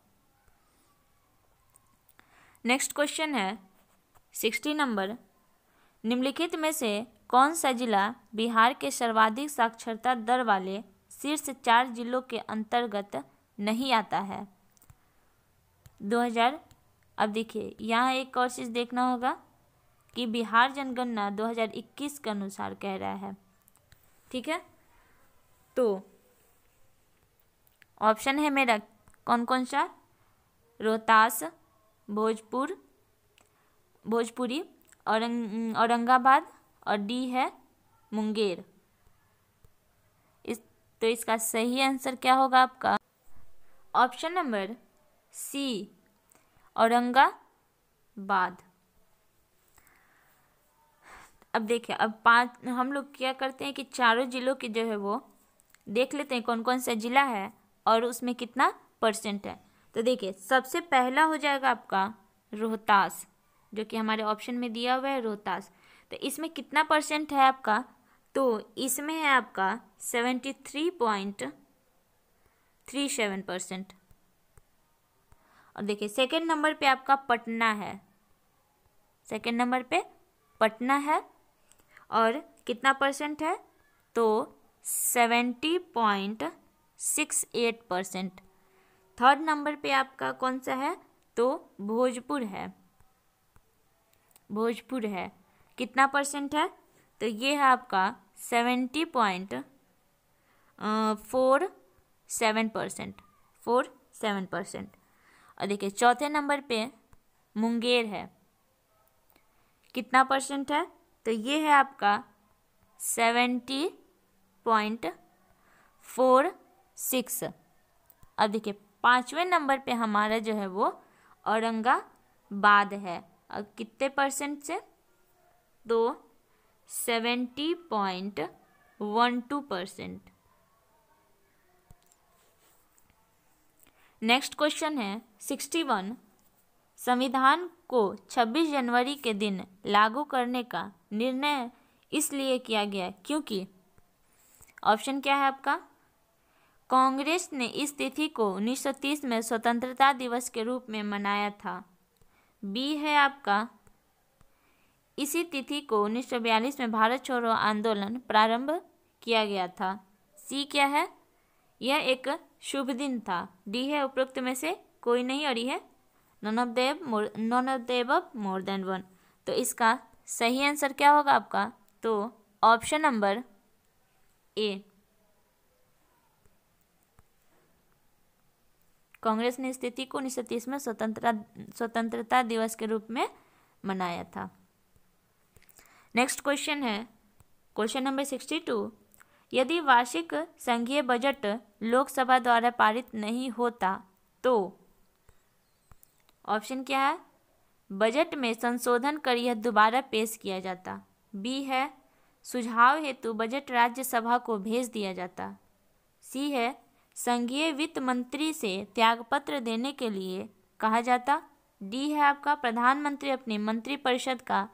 नेक्स्ट क्वेश्चन है 60 नंबर, निम्नलिखित में से कौन सा जिला बिहार के सर्वाधिक साक्षरता दर वाले शीर्ष 4 जिलों के अंतर्गत नहीं आता है। 2000 अब देखिए, यहाँ एक और चीज़ देखना होगा कि बिहार जनगणना 2021 के अनुसार कह रहा है, ठीक है। तो ऑप्शन है मेरा कौन कौन सा, रोहतास, भोजपुरी, औरंगाबाद और डी है मुंगेर। तो इसका सही आंसर क्या होगा आपका, ऑप्शन नंबर सी, औरंगाबाद। अब देखिए, अब 5 हम लोग क्या करते हैं कि चारों जिलों की जो है वो देख लेते हैं कौन कौन सा जिला है और उसमें कितना परसेंट है। तो देखिए, सबसे पहला हो जाएगा आपका रोहतास, जो कि हमारे ऑप्शन में दिया हुआ है रोहतास। तो इसमें कितना परसेंट है आपका, तो इसमें है आपका 73.37%। और देखिए, सेकेंड नंबर पे आपका पटना है, सेकेंड नंबर पे पटना है और कितना परसेंट है, तो 70.68%। थर्ड नंबर पे आपका कौन सा है, तो भोजपुर है, भोजपुर है, कितना परसेंट है, तो ये है आपका 47%। और देखिए, चौथे नंबर पे मुंगेर है, कितना परसेंट है, तो ये है आपका 70.46। अब देखिए, पाँचवें नंबर पे हमारा जो है वो औरंगाबाद है, और कितने परसेंट से, तो 70.12%। नेक्स्ट क्वेश्चन है 61, संविधान को 26 जनवरी के दिन लागू करने का निर्णय इसलिए किया गया क्योंकि, ऑप्शन क्या है आपका, कांग्रेस ने इस तिथि को 1930 में स्वतंत्रता दिवस के रूप में मनाया था। बी है आपका, इसी तिथि को 1942 में भारत छोड़ो आंदोलन प्रारंभ किया गया था। सी क्या है, यह एक शुभ दिन था। डी है उपरोक्त में से कोई नहीं, और ये है none of the above more than one. तो इसका सही आंसर क्या होगा आपका, तो ऑप्शन नंबर ए, कांग्रेस ने स्थिति को 1930 में स्वतंत्रता दिवस के रूप में मनाया था। नेक्स्ट क्वेश्चन है क्वेश्चन नंबर 62, यदि वार्षिक संघीय बजट लोकसभा द्वारा पारित नहीं होता तो, ऑप्शन क्या है, बजट में संशोधन कर यह दोबारा पेश किया जाता। बी है, सुझाव हेतु बजट राज्यसभा को भेज दिया जाता। सी है, संघीय वित्त मंत्री से त्यागपत्र देने के लिए कहा जाता। डी है आपका, प्रधानमंत्री अपनी मंत्रिपरिषद का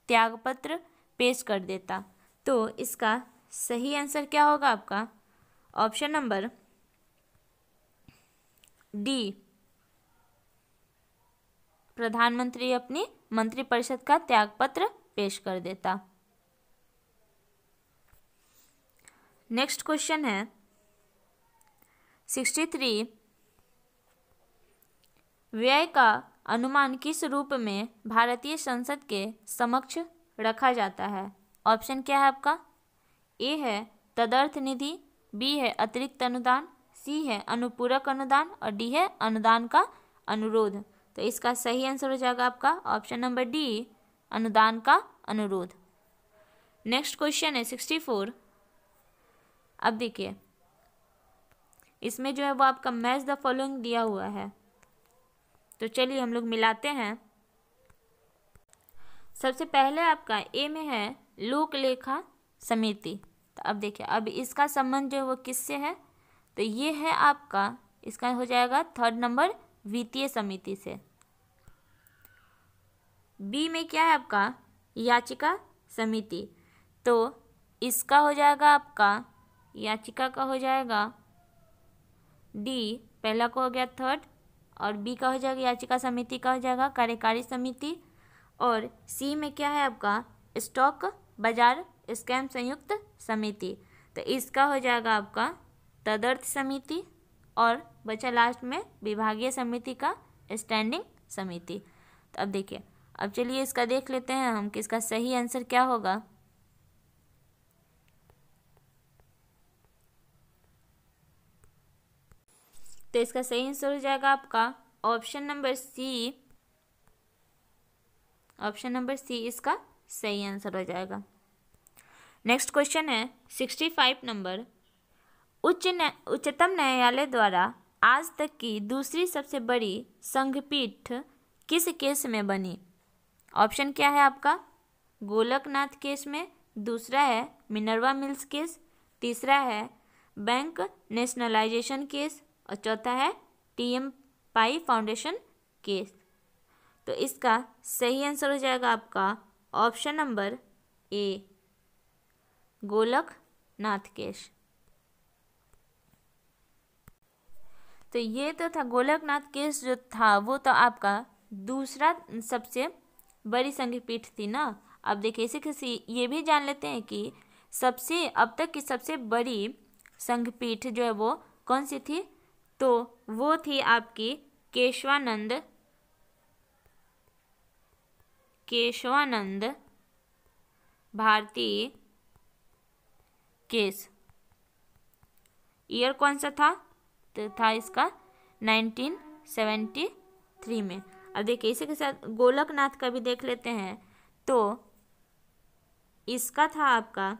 त्यागपत्र पेश कर देता। तो इसका सही आंसर क्या होगा आपका, ऑप्शन नंबर डी, प्रधानमंत्री अपनी मंत्रिपरिषद का त्यागपत्र पेश कर देता। नेक्स्ट क्वेश्चन है 63, व्यय का अनुमान किस रूप में भारतीय संसद के समक्ष रखा जाता है। ऑप्शन क्या है आपका, ए है तदर्थ निधि, बी है अतिरिक्त अनुदान, सी है अनुपूरक अनुदान और डी है अनुदान का अनुरोध। तो इसका सही आंसर हो जाएगा आपका ऑप्शन नंबर डी, अनुदान का अनुरोध। नेक्स्ट क्वेश्चन है 64। अब देखिए, इसमें जो है वो आपका मैच द फॉलोइंग दिया हुआ है, तो चलिए हम लोग मिलाते हैं। सबसे पहले आपका ए में है लोक लेखा समिति। तो अब देखिए, अब इसका संबंध जो है वो किससे है, तो ये है आपका, इसका हो जाएगा 3rd नंबर वित्तीय समिति से। बी में क्या है आपका, याचिका समिति। तो इसका हो जाएगा आपका, याचिका का हो जाएगा डी, पहला को हो गया 3rd, और बी का हो जाएगा याचिका समिति का हो जाएगा कार्यकारी समिति। और सी में क्या है आपका, स्टॉक बाजार स्कैम संयुक्त समिति। तो इसका हो जाएगा आपका तदर्थ समिति, और बचा लास्ट में विभागीय समिति का स्टैंडिंग समिति। तो अब देखिए, अब चलिए इसका देख लेते हैं हम कि इसका सही आंसर क्या होगा। तो इसका सही आंसर हो जाएगा आपका option number C. Option number C इसका सही आंसर हो जाएगा। नेक्स्ट क्वेश्चन है 65 नंबर, उच्चतम न्यायालय द्वारा आज तक की दूसरी सबसे बड़ी संघपीठ किस केस में बनी। ऑप्शन क्या है आपका, गोलकनाथ केस में, दूसरा है मिनर्वा मिल्स केस, तीसरा है बैंक नेशनलाइजेशन केस, और चौथा है टीएम पाई फाउंडेशन केस। तो इसका सही आंसर हो जाएगा आपका ऑप्शन नंबर ए, गोलकनाथ केस। तो ये तो था गोलकनाथ केस, जो था वो तो आपका दूसरा सबसे बड़ी संघपीठ थी ना। अब देखिए, इसे किसी ये भी जान लेते हैं कि सबसे अब तक की सबसे बड़ी संघपीठ जो है वो कौन सी थी, तो वो थी आपकी केशवानंद भारती केस। ईयर कौन सा था, तो था इसका 1973 में। अब देखिए, इसी के साथ गोलकनाथ का भी देख लेते हैं। तो इसका था आपका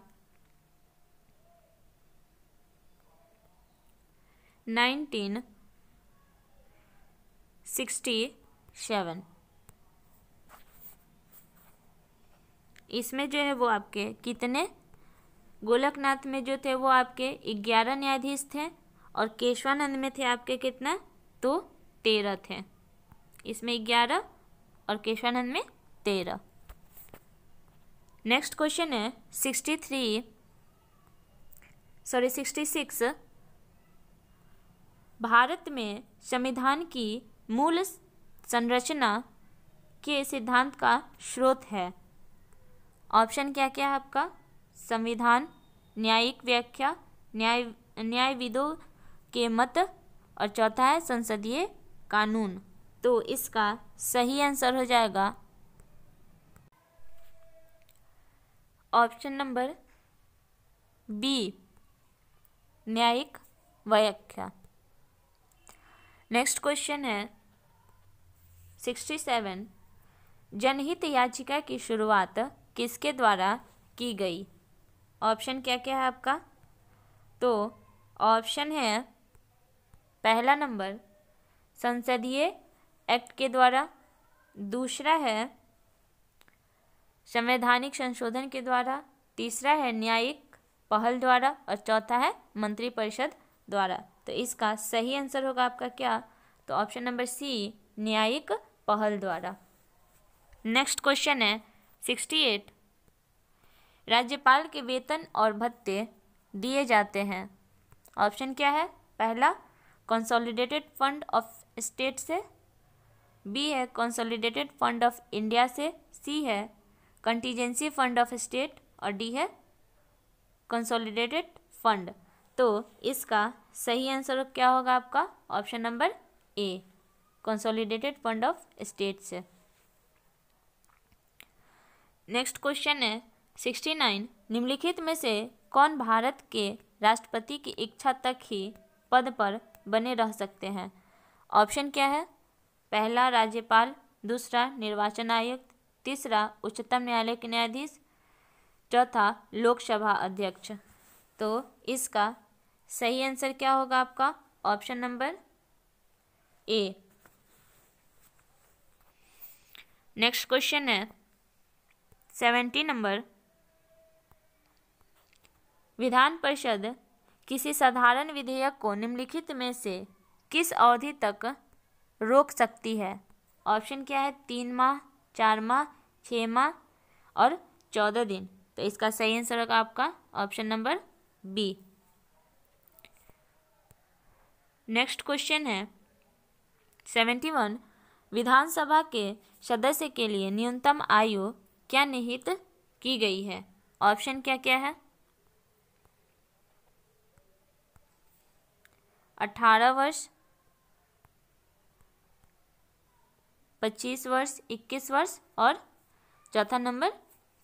1967। इसमें जो है वो आपके कितने, गोलकनाथ में जो थे वो आपके 11 न्यायाधीश थे, और केशवानंद में थे आपके कितना, तो 13 थे। इसमें 11 और केशवानंद में 13। नेक्स्ट क्वेश्चन है 66। भारत में संविधान की मूल संरचना के सिद्धांत का स्रोत है। ऑप्शन क्या क्या है आपका, संविधान, न्यायिक व्याख्या, न्यायविदों के मत, और चौथा है संसदीय कानून। तो इसका सही आंसर हो जाएगा ऑप्शन नंबर बी, न्यायिक व्याख्या। नेक्स्ट क्वेश्चन है 67, जनहित याचिका की शुरुआत किसके द्वारा की गई। ऑप्शन क्या क्या है आपका, तो ऑप्शन है पहला नंबर संसदीय एक्ट के द्वारा, दूसरा है संवैधानिक संशोधन के द्वारा, तीसरा है न्यायिक पहल द्वारा, और चौथा है मंत्रिपरिषद द्वारा। तो इसका सही आंसर होगा आपका क्या, तो ऑप्शन नंबर सी, न्यायिक पहल द्वारा। नेक्स्ट क्वेश्चन है 68, राज्यपाल के वेतन और भत्ते दिए जाते हैं। ऑप्शन क्या है, पहला कंसोलिडेटेड फंड ऑफ स्टेट से, बी है कंसोलिडेटेड फंड ऑफ इंडिया से, सी है कंटीजेंसी फंड ऑफ स्टेट, और डी है कंसोलिडेटेड फंड। तो इसका सही आंसर क्या होगा आपका, option number A, consolidated fund of state से। नेक्स्ट क्वेश्चन है 69, निम्नलिखित में से कौन भारत के राष्ट्रपति की इच्छा तक ही पद पर बने रह सकते हैं। ऑप्शन क्या है, पहला राज्यपाल, दूसरा निर्वाचन आयुक्त, तीसरा उच्चतम न्यायालय के न्यायाधीश, चौथा लोकसभा अध्यक्ष। तो इसका सही आंसर क्या होगा आपका, option number A. Next question है 70 नंबर, विधान परिषद किसी साधारण विधेयक को निम्नलिखित में से किस अवधि तक रोक सकती है? ऑप्शन क्या है? 3 माह, 4 माह, 6 माह और 14 दिन। तो इसका सही आंसर होगा आपका option number B. Next question है 71, विधानसभा के सदस्य के लिए न्यूनतम आयु क्या निहित की गई है? ऑप्शन क्या क्या है? 18 वर्ष, 25 वर्ष, 21 वर्ष और चौथा नंबर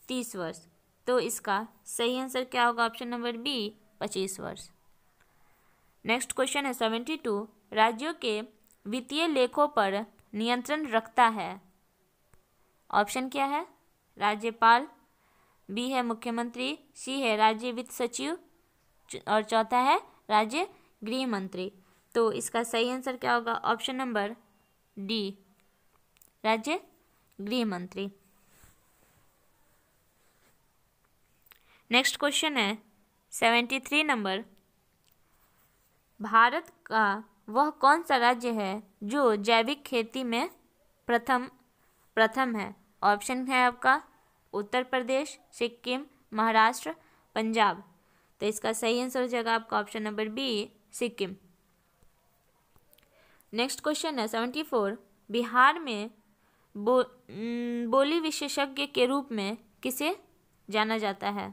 30 वर्ष। तो इसका सही आंसर क्या होगा? ऑप्शन नंबर बी, 25 वर्ष। नेक्स्ट क्वेश्चन है 72, राज्यों के वित्तीय लेखों पर नियंत्रण रखता है? ऑप्शन क्या है? राज्यपाल, बी है मुख्यमंत्री, सी है राज्य वित्त सचिव और चौथा है राज्य गृह मंत्री। तो इसका सही आंसर क्या होगा? ऑप्शन नंबर डी, राज्य गृह मंत्री। नेक्स्ट क्वेश्चन है 73 नंबर, भारत का वह कौन सा राज्य है जो जैविक खेती में प्रथम है? ऑप्शन है आपका उत्तर प्रदेश, सिक्किम, महाराष्ट्र, पंजाब। तो इसका सही आंसर हो जाएगा आपका option number B, Sikkim. Next question है 74, बिहार में बोली विशेषज्ञ के रूप में किसे जाना जाता है?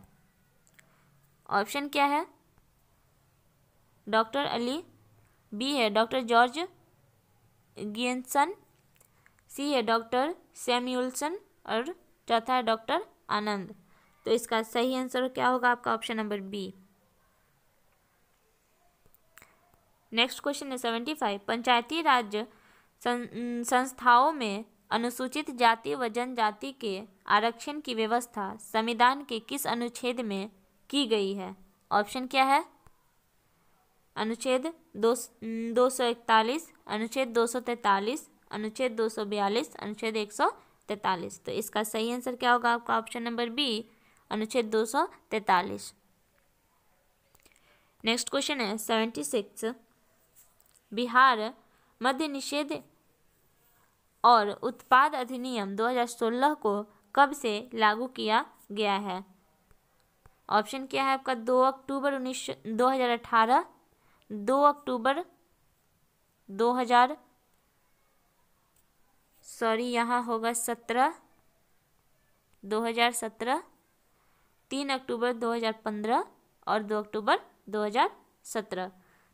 ऑप्शन क्या है? डॉक्टर अली, बी है डॉक्टर जॉर्ज गियंसन, सी है डॉक्टर सैमुअल्सन और चौथा है डॉक्टर आनंद। तो इसका सही आंसर क्या होगा आपका? Option number B. Next question है 75, पंचायती राज संस्थाओं में अनुसूचित जाति व जनजाति के आरक्षण की व्यवस्था संविधान के किस अनुच्छेद में की गई है? ऑप्शन क्या है? अनुच्छेद 241, अनुच्छेद 243, अनुच्छेद 242, अनुच्छेद 143। तो इसका सही आंसर क्या होगा आपका? ऑप्शन नंबर बी, अनुच्छेद 243। नेक्स्ट क्वेश्चन है 76, बिहार मद्य निषेध और उत्पाद अधिनियम 2016 को कब से लागू किया गया है? ऑप्शन क्या है आपका? 2 अक्टूबर 2018, 2 अक्टूबर 2000 यहाँ होगा 2017, 3 अक्टूबर 2015 और 2 अक्टूबर 2017।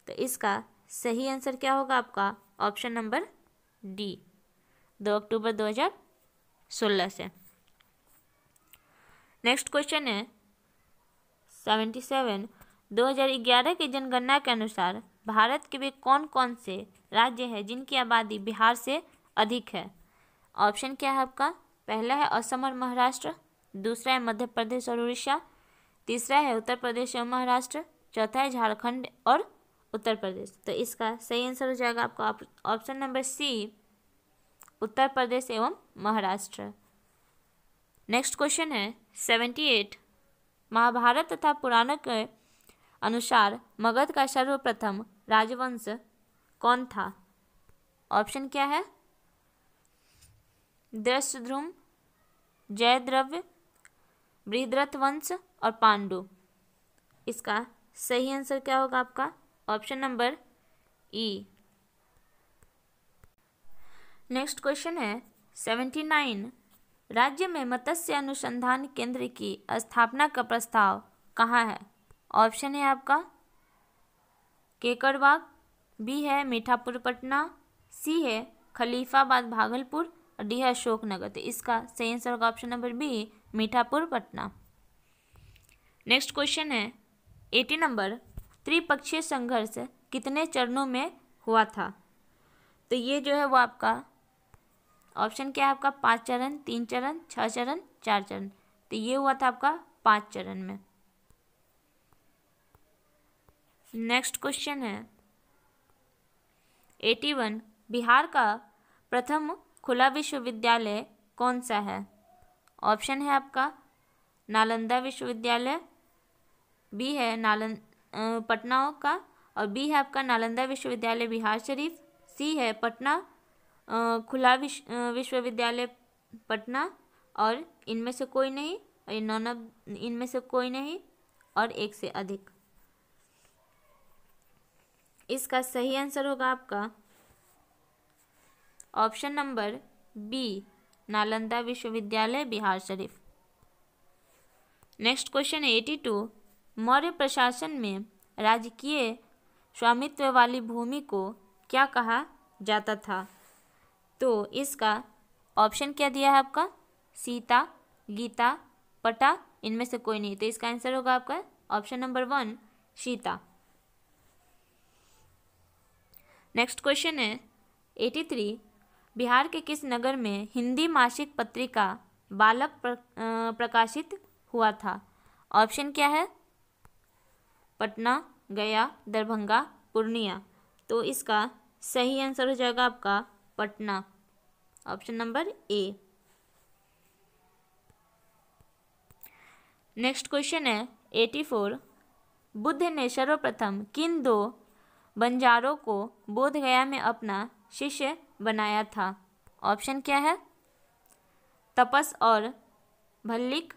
तो इसका सही आंसर क्या होगा आपका? ऑप्शन नंबर डी, 2 अक्टूबर 2016 से। नेक्स्ट क्वेश्चन है 77, 2011 की जनगणना के अनुसार भारत के वे कौन कौन से राज्य हैं जिनकी आबादी बिहार से अधिक है? ऑप्शन क्या है आपका? पहला है असम और महाराष्ट्र, दूसरा है मध्य प्रदेश और उड़ीसा, तीसरा है उत्तर प्रदेश और महाराष्ट्र, चौथा है झारखंड और उत्तर प्रदेश। तो इसका सही आंसर हो जाएगा आपका ऑप्शन नंबर सी, उत्तर प्रदेश एवं महाराष्ट्र। नेक्स्ट क्वेश्चन है 78, महाभारत तथा पुराणों के अनुसार मगध का सर्वप्रथम राजवंश कौन था? ऑप्शन क्या है? दृष्टद्युम्न, जयद्रथ, बृहद्रथ वंश और पांडु। इसका सही आंसर क्या होगा आपका? ऑप्शन नंबर ई। नेक्स्ट क्वेश्चन है 79, राज्य में मत्स्य अनुसंधान केंद्र की स्थापना का प्रस्ताव कहाँ है? ऑप्शन है आपका केकड़बाग, बी है मीठापुर पटना, सी है खलीफाबाद भागलपुर और डी है अशोकनगर। तो इसका सही आंसर होगा option number B, Mithapur Patna. Next question है 80 नंबर, त्रिपक्षीय संघर्ष कितने चरणों में हुआ था? तो ये जो है वो आपका ऑप्शन क्या है आपका? 5 चरण, 3 चरण, 6 चरण, 4 चरण। तो ये हुआ था आपका 5 चरण में। नेक्स्ट क्वेश्चन है 81, बिहार का प्रथम खुला विश्वविद्यालय कौन सा है? ऑप्शन है आपका नालंदा विश्वविद्यालय, बी है पटना का, और बी है आपका नालंदा विश्वविद्यालय बिहार शरीफ, सी है पटना खुला विश्वविद्यालय पटना, और इनमें से कोई नहीं, इनमें से कोई नहीं और एक से अधिक। इसका सही आंसर होगा आपका ऑप्शन नंबर बी, नालंदा विश्वविद्यालय बिहार शरीफ। नेक्स्ट क्वेश्चन है 82। मौर्य प्रशासन में राजकीय स्वामित्व वाली भूमि को क्या कहा जाता था? तो इसका ऑप्शन क्या दिया है आपका? सीता, गीता, पटा, इनमें से कोई नहीं। तो इसका आंसर होगा आपका option number 1, Sita. Next question है 83। बिहार के किस नगर में हिंदी मासिक पत्रिका बालक प्रकाशित हुआ था? ऑप्शन क्या है? पटना, गया, दरभंगा, पूर्णिया। तो इसका सही आंसर हो जाएगा आपका Patna, option number A. Next question है 84। बुद्ध ने सर्वप्रथम किन 2 बंजारों को बोधगया में अपना शिष्य बनाया था? ऑप्शन क्या है? तपस और भल्लिक,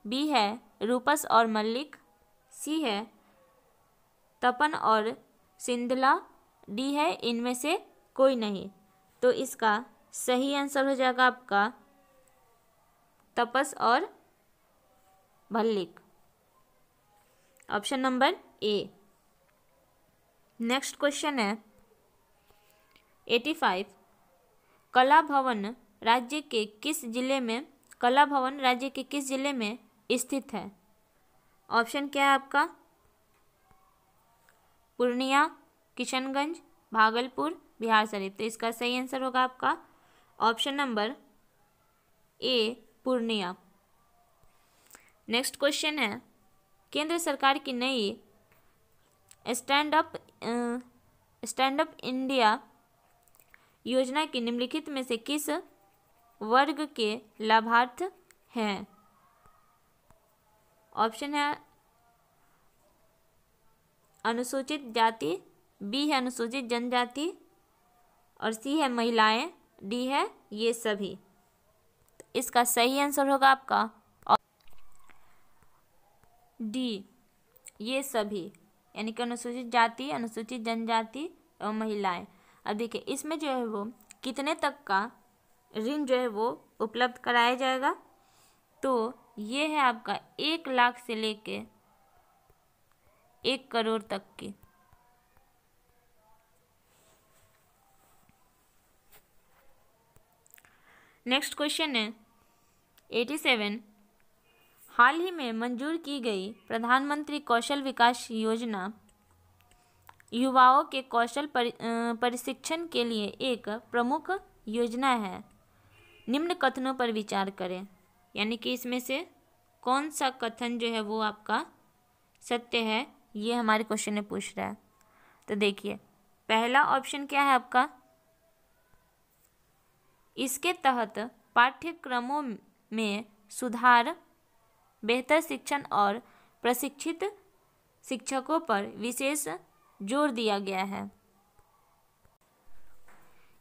बी है रूपस और मल्लिक, सी है तपन और सिंधला, डी है इनमें से कोई नहीं। तो इसका सही आंसर हो जाएगा आपका तपस और Bhallik, option number A. Next question है 85। कला भवन राज्य के किस जिले में स्थित है? ऑप्शन क्या है आपका? पूर्णिया, किशनगंज, भागलपुर, बिहार शरीफ। तो इसका सही आंसर होगा आपका ऑप्शन नंबर ए, पूर्णिया। नेक्स्ट क्वेश्चन है केंद्र सरकार की नई स्टैंड अप इंडिया योजना की निम्नलिखित में से किस वर्ग के लाभार्थ हैं? ऑप्शन है अनुसूचित जाति, बी है अनुसूचित जनजाति, और सी है महिलाएं, डी है ये सभी। तो इसका सही आंसर होगा आपका डी, ये सभी, यानी कि अनुसूचित जाति, अनुसूचित जनजाति और महिलाएं। अब देखिए इसमें जो है वो कितने तक का ऋण जो है वो उपलब्ध कराया जाएगा? तो ये है आपका 1 लाख से लेके 1 करोड़ तक की। नेक्स्ट क्वेश्चन है 87। हाल ही में मंजूर की गई प्रधानमंत्री कौशल विकास योजना युवाओं के कौशल प्रशिक्षण के लिए एक प्रमुख योजना है। निम्न कथनों पर विचार करें, यानी कि इसमें से कौन सा कथन जो है वो आपका सत्य है, ये हमारे क्वेश्चन में पूछ रहा है। तो देखिए पहला ऑप्शन क्या है आपका? इसके तहत पाठ्यक्रमों में सुधार, बेहतर शिक्षण और प्रशिक्षित शिक्षकों पर विशेष जोर दिया गया है।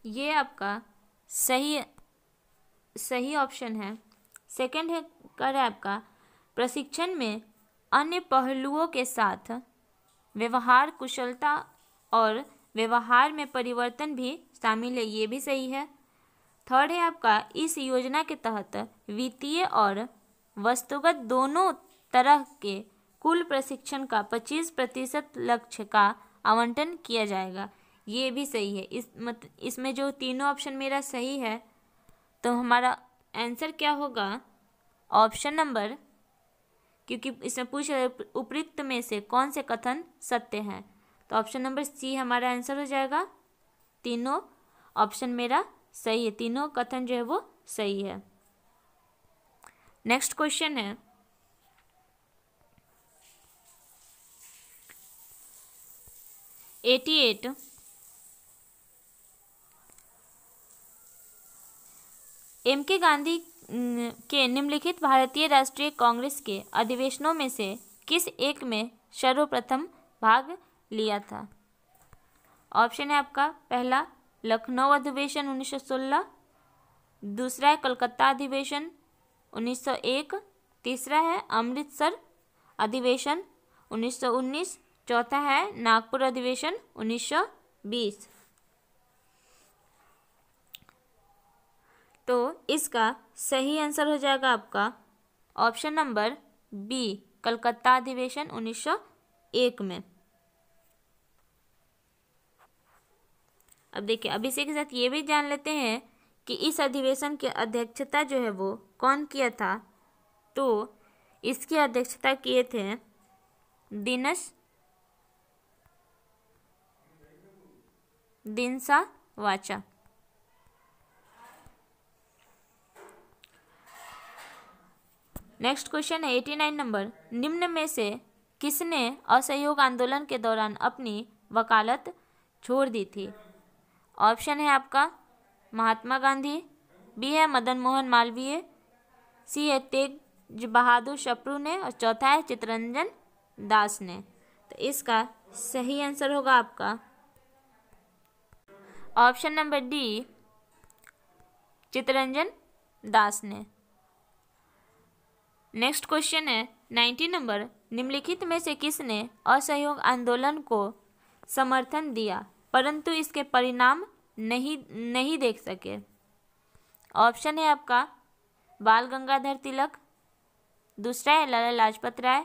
ये आपका सही ऑप्शन है। सेकंड है कर है आपका प्रशिक्षण में अन्य पहलुओं के साथ व्यवहार कुशलता और व्यवहार में परिवर्तन भी शामिल है, ये भी सही है। थर्ड है आपका इस योजना के तहत वित्तीय और वस्तुगत दोनों तरह के कुल प्रशिक्षण का 25% लक्ष्य का आवंटन किया जाएगा, ये भी सही है। इसमें जो तीनों ऑप्शन मेरा सही है, तो हमारा आंसर क्या होगा? ऑप्शन नंबर, क्योंकि इसमें पूछ रहे उपयुक्त में से कौन से कथन सत्य हैं, तो ऑप्शन नंबर सी हमारा आंसर हो जाएगा। तीनों ऑप्शन मेरा सही है, तीनों कथन जो है वो सही है। नेक्स्ट क्वेश्चन है 88। एम के गांधी के निम्नलिखित भारतीय राष्ट्रीय कांग्रेस के अधिवेशनों में से किस एक में सर्वप्रथम भाग लिया था? ऑप्शन है आपका पहला लखनऊ अधिवेशन 1916, दूसरा है कलकत्ता अधिवेशन 1901, तीसरा है अमृतसर अधिवेशन 1919, चौथा है नागपुर अधिवेशन 1920। तो इसका सही आंसर हो जाएगा आपका ऑप्शन नंबर बी, कलकत्ता अधिवेशन 1901 में। अब देखिए, अब इसी के साथ ये भी जान लेते हैं कि इस अधिवेशन की अध्यक्षता जो है वो कौन किया था। तो इसकी अध्यक्षता किए थे दिनसा वाचा। नेक्स्ट क्वेश्चन है 89 नंबर, निम्न में से किसने असहयोग आंदोलन के दौरान अपनी वकालत छोड़ दी थी? ऑप्शन है आपका महात्मा गांधी, बी है मदन मोहन मालवीय, सी है तेज बहादुर सप्रू ने, और चौथा है चित्तरंजन दास ने। तो इसका सही आंसर होगा आपका option number D, Chittaranjan Das ने। नेक्स्ट क्वेश्चन है 90 नंबर, निम्नलिखित में से किसने असहयोग आंदोलन को समर्थन दिया परंतु इसके परिणाम नहीं देख सके? ऑप्शन है आपका बाल गंगाधर तिलक, दूसरा है लाला लाजपत राय,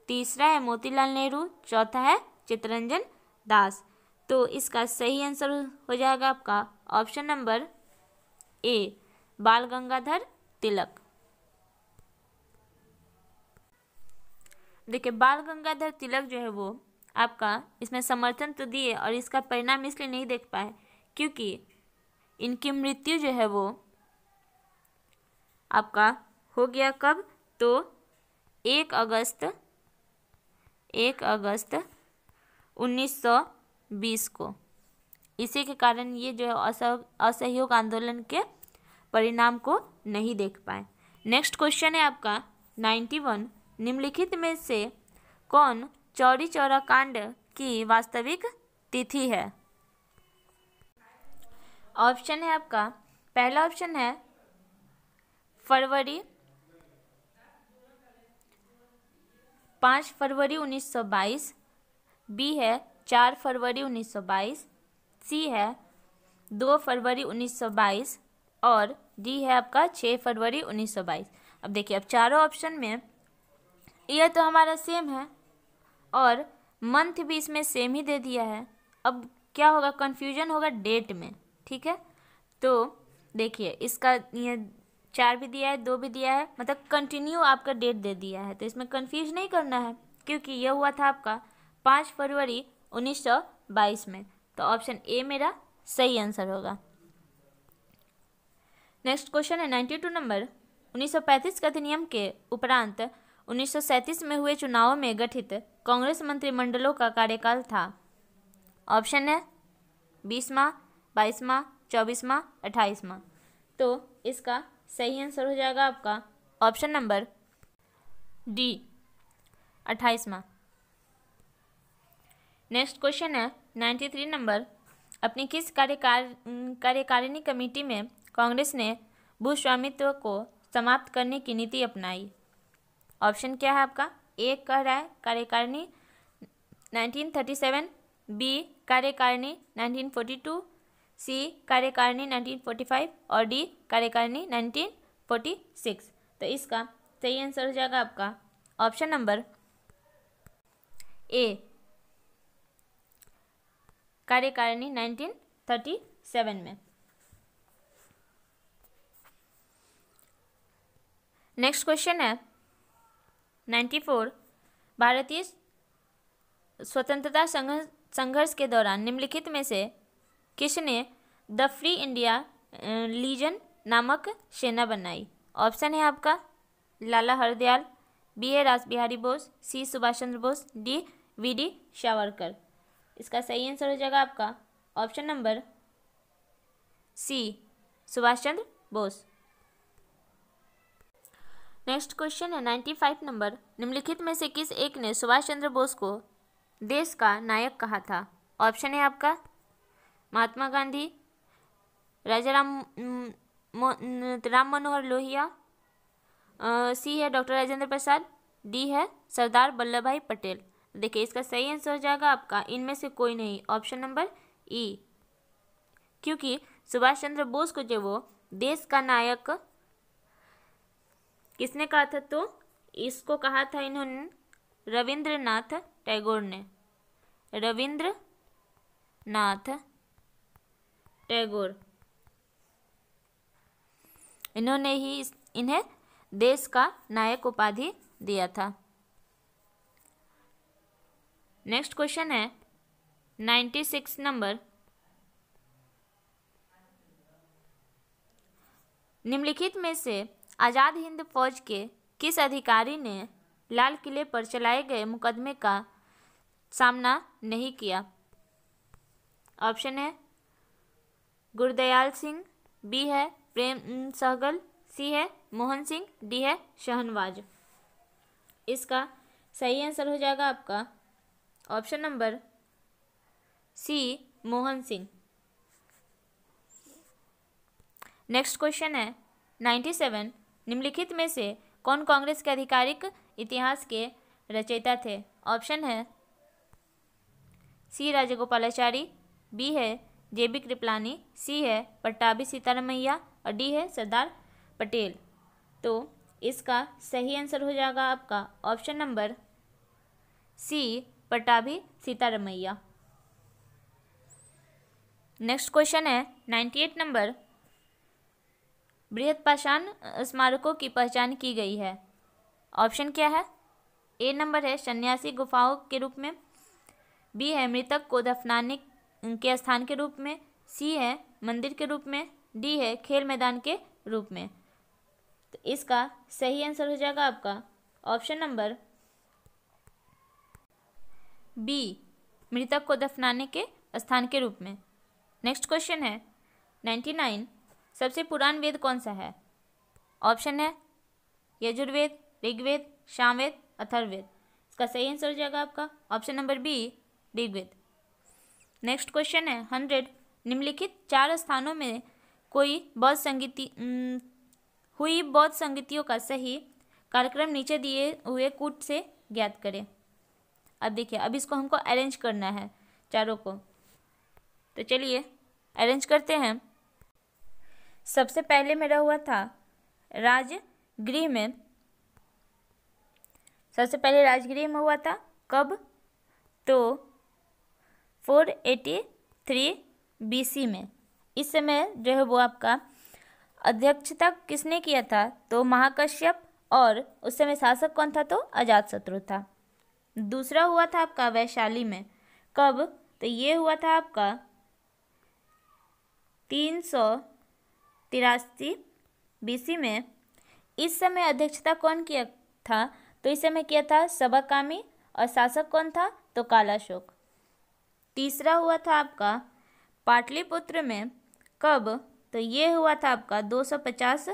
तीसरा है मोतीलाल नेहरू, चौथा है चित्तरंजन दास। तो इसका सही आंसर हो जाएगा आपका ऑप्शन नंबर ए, बाल गंगाधर तिलक। देखिए, बाल गंगाधर तिलक जो है वो आपका इसमें समर्थन तो दिए और इसका परिणाम इसलिए नहीं देख पाए क्योंकि इनकी मृत्यु जो है वो आपका हो गया कब? तो 1 अगस्त 1920 को। इसी के कारण ये जो है असहयोग आंदोलन के परिणाम को नहीं देख पाए। नेक्स्ट क्वेश्चन है आपका 91, निम्नलिखित में से कौन चौरी चौरा कांड की वास्तविक तिथि है? ऑप्शन है आपका पहला ऑप्शन है फरवरी 5 फरवरी 1922, बी है 4 फरवरी 1922, सी है 2 फरवरी 1922 और डी है आपका 6 फरवरी 1922। अब देखिए, अब चारों ऑप्शन में यह तो हमारा सेम है और मंथ भी इसमें सेम ही दे दिया है। अब क्या होगा, कन्फ्यूजन होगा डेट में, ठीक है। तो देखिए, इसका ये 4 भी दिया है, 2 भी दिया है, मतलब कंटिन्यू आपका डेट दे दिया है, तो इसमें कंफ्यूज नहीं करना है क्योंकि यह हुआ था आपका 5 फरवरी 1922 में। तो ऑप्शन ए मेरा सही आंसर होगा। नेक्स्ट क्वेश्चन है 92 नंबर, 1935 के अधिनियम के उपरांत 1937 में हुए चुनावों में गठित कांग्रेस मंत्रिमंडलों का कार्यकाल था। ऑप्शन है 20वां, 22वां, 24वां, 28वां। तो इसका सही आंसर हो जाएगा आपका ऑप्शन नंबर डी, 28वां। नेक्स्ट क्वेश्चन है 93 नंबर, अपनी किस कार्यकारिणी कमेटी में कांग्रेस ने भूस्वामित्व को समाप्त करने की नीति अपनाई? ऑप्शन क्या है आपका? ए कह रहा है कार्यकारिणी 1937, बी कार्यकारिणी 1942, सी कार्यकारिणी 1945 और डी कार्यकारिणी 1946। तो इसका सही आंसर हो जाएगा आपका ऑप्शन नंबर ए, कार्यकारिणी 1937 में। नेक्स्ट क्वेश्चन है 94, भारतीय स्वतंत्रता संघर्ष के दौरान निम्नलिखित में से किसने द फ्री इंडिया लीजन नामक सेना बनाई? ऑप्शन है आपका लाला हरदयाल, बी है रास बिहारी बोस, सी सुभाष चंद्र बोस, डी वी.डी. सावरकर। इसका सही आंसर हो जाएगा आपका ऑप्शन नंबर सी, सुभाष चंद्र बोस। नेक्स्ट क्वेश्चन है 95 नंबर। निम्नलिखित में से किस एक ने सुभाष चंद्र बोस को देश का नायक कहा था? ऑप्शन है आपका महात्मा गांधी, राजा राम मनोहर लोहिया, सी है डॉक्टर राजेंद्र प्रसाद, डी है सरदार वल्लभ भाई पटेल। देखिए इसका सही आंसर हो जाएगा आपका इनमें से कोई नहीं, ऑप्शन नंबर ई। क्योंकि सुभाष चंद्र बोस को जो वो देश का नायक किसने कहा था, तो इसको कहा था इन्होंने रविंद्रनाथ टैगोर ने। रविंद्रनाथ टैगोर इन्होंने ही इन्हें देश का नायक उपाधि दिया था। नेक्स्ट क्वेश्चन है 96 नंबर। निम्नलिखित में से आज़ाद हिंद फौज के किस अधिकारी ने लाल किले पर चलाए गए मुकदमे का सामना नहीं किया? ऑप्शन है गुरदयाल सिंह, बी है प्रेम सहगल, सी है मोहन सिंह, डी है शहनवाज। इसका सही आंसर हो जाएगा आपका option number C Mohan Singh. Next question है 97। निम्नलिखित में से कौन कांग्रेस के आधिकारिक इतिहास के रचयिता थे? ऑप्शन है सी राजगोपालाचारी, बी है जेबी कृपलानी, सी है पट्टाभी सीतारामैया और डी है सरदार पटेल। तो इसका सही आंसर हो जाएगा आपका option number C Pattabhi Sitaramayya. Next question है 98 नंबर। बृहत्पाषाण स्मारकों की पहचान की गई है। ऑप्शन क्या है? ए नंबर है सन्यासी गुफाओं के रूप में, बी है मृतक को दफनाने के स्थान के रूप में, सी है मंदिर के रूप में, डी है खेल मैदान के रूप में। तो इसका सही आंसर हो जाएगा आपका ऑप्शन नंबर बी मृतक को दफनाने के स्थान के रूप में। नेक्स्ट क्वेश्चन है 99। सबसे पुरान वेद कौन सा है? ऑप्शन है यजुर्वेद, ऋग्वेद, सामवेद, अथर्ववेद। इसका सही आंसर हो जाएगा आपका option number B Rigveda. Next question है 100। निम्नलिखित 4 स्थानों में हुई बौद्ध संगीतियों का सही कार्यक्रम नीचे दिए हुए कूट से ज्ञात करें। अब देखिए अब इसको हमको अरेंज करना है चारों को, तो चलिए अरेंज करते हैं। सबसे पहले मेरा हुआ था राजगृह में, सबसे पहले राजगृह में हुआ था कब? तो 483 BC में। इस समय जो है वो आपका अध्यक्षता किसने किया था? तो महाकश्यप, और उस समय शासक कौन था? तो अजातशत्रु था। दूसरा हुआ था आपका वैशाली में, कब? तो ये हुआ था आपका 383 BC में। इस समय अध्यक्षता कौन किया था? तो इस समय किया था सबाकामी, और शासक कौन था? तो कालाशोक। तीसरा हुआ था आपका पाटलिपुत्र में, कब? तो ये हुआ था आपका 250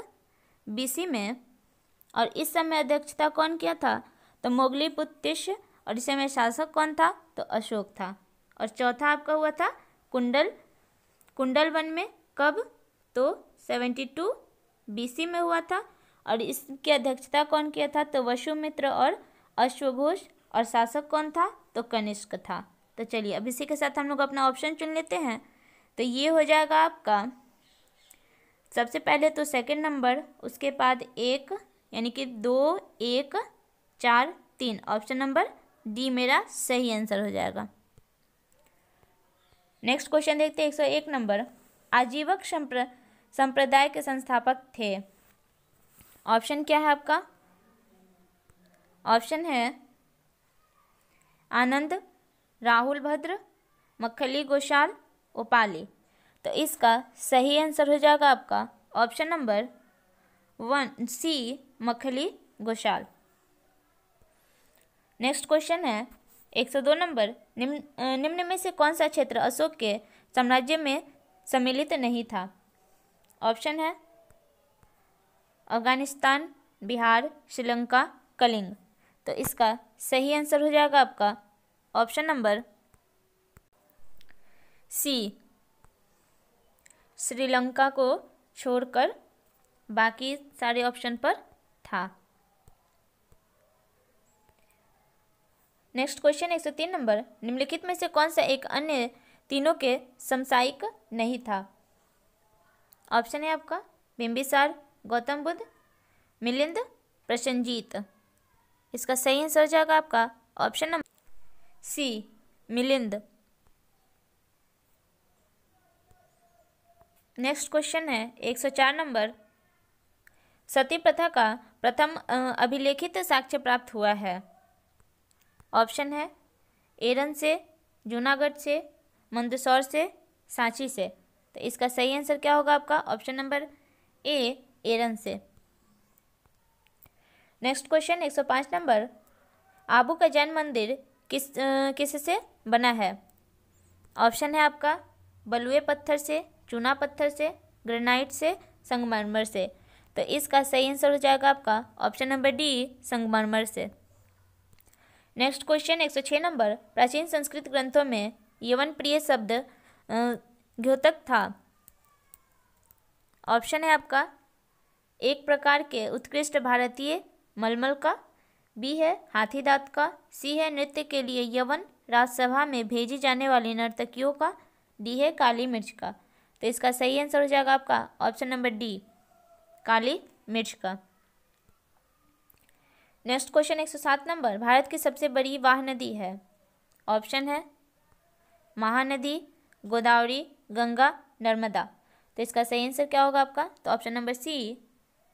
BC में, और इस समय अध्यक्षता कौन किया था? तो मोगलीपुत्तिश, और इस समय शासक कौन था? तो अशोक था। और चौथा आपका हुआ था कुंडलवन में, कब? तो 72 BC में हुआ था, और इसकी अध्यक्षता कौन किया था? तो वसुमित्र और अश्वघोष, और शासक कौन था? तो कनिष्क था। तो चलिए अब इसी के साथ हम लोग अपना ऑप्शन चुन लेते हैं। तो ये हो जाएगा आपका सबसे पहले तो सेकंड नंबर, उसके बाद 1 यानी कि 2 1 4 3, ऑप्शन नंबर डी मेरा सही आंसर हो जाएगा। नेक्स्ट क्वेश्चन देखते हैं 101 नंबर। आजीवक संप्रदाय के संस्थापक थे। ऑप्शन क्या है आपका? ऑप्शन है आनंद, राहुल भद्र, मक्खली गोशाल, उपाली। तो इसका सही आंसर हो जाएगा आपका ऑप्शन नंबर 1 सी मक्खली गोशाल। नेक्स्ट क्वेश्चन है 102 नंबर। निम्न में से कौन सा क्षेत्र अशोक के साम्राज्य में सम्मिलित नहीं था? ऑप्शन है अफगानिस्तान, बिहार, श्रीलंका, कलिंग। तो इसका सही आंसर हो जाएगा आपका ऑप्शन नंबर सी, श्रीलंका को छोड़कर बाकी सारे ऑप्शन पर था। नेक्स्ट क्वेश्चन 103 नंबर, निम्नलिखित में से कौन सा एक अन्य तीनों के समसामयिक नहीं था? ऑप्शन है आपका बिंबिसार, गौतम बुद्ध, मिलिंद, प्रसेनजीत। इसका सही आंसर हो जाएगा आपका option number C, Milind. Next question है 104 नंबर, सती प्रथा का प्रथम अभिलेखित साक्ष्य प्राप्त हुआ है? ऑप्शन है एरन से, जूनागढ़ से, मंदसौर से, सांची से। तो इसका सही आंसर क्या होगा आपका ऑप्शन नंबर ए, एरन से। नेक्स्ट क्वेश्चन 105 नंबर, आबू का जैन मंदिर किससे बना है? ऑप्शन है आपका बलुए पत्थर से, चूना पत्थर से, ग्रेनाइट से, संगमरमर से। तो इसका सही आंसर हो जाएगा आपका ऑप्शन नंबर डी, संगमरमर से। नेक्स्ट क्वेश्चन 106 नंबर, प्राचीन संस्कृत ग्रंथों में यवन प्रिय शब्द द्योतक था? ऑप्शन है आपका एक प्रकार के उत्कृष्ट भारतीय मलमल का, बी है हाथी दांत का, सी है नृत्य के लिए यवन राजसभा में भेजी जाने वाली नर्तकियों का, डी है काली मिर्च का। तो इसका सही आंसर हो जाएगा आपका ऑप्शन नंबर डी, काली मिर्च का। नेक्स्ट क्वेश्चन 107 नंबर, भारत की सबसे बड़ी वाह नदी है? ऑप्शन है महानदी, गोदावरी, गंगा, नर्मदा। तो इसका सही आंसर क्या होगा आपका? तो option number C,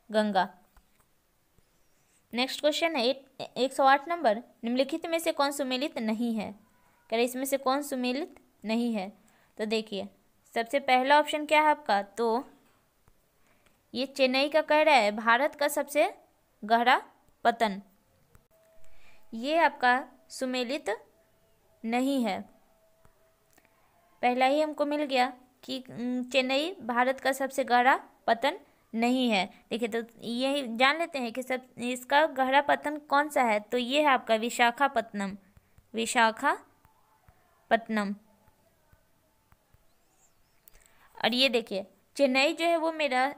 Ganga. Next question है 108 नंबर, निम्नलिखित में से कौन सुमेलित नहीं है? कह रहे इसमें से कौन सुमेलित नहीं है? तो देखिए सबसे पहला ऑप्शन क्या है आपका? तो ये चेन्नई का कह रहा है भारत का सबसे गहरा पतन, ये आपका सुमेलित नहीं है। पहला ही हमको मिल गया कि चेन्नई भारत का सबसे गहरा पतन नहीं है। देखिए तो ये जान लेते हैं कि सब इसका गहरा पतन कौन सा है? तो ये है आपका विशाखापत्तनम, विशाखापत्तनम। और ये देखिए चेन्नई जो है वो मेरा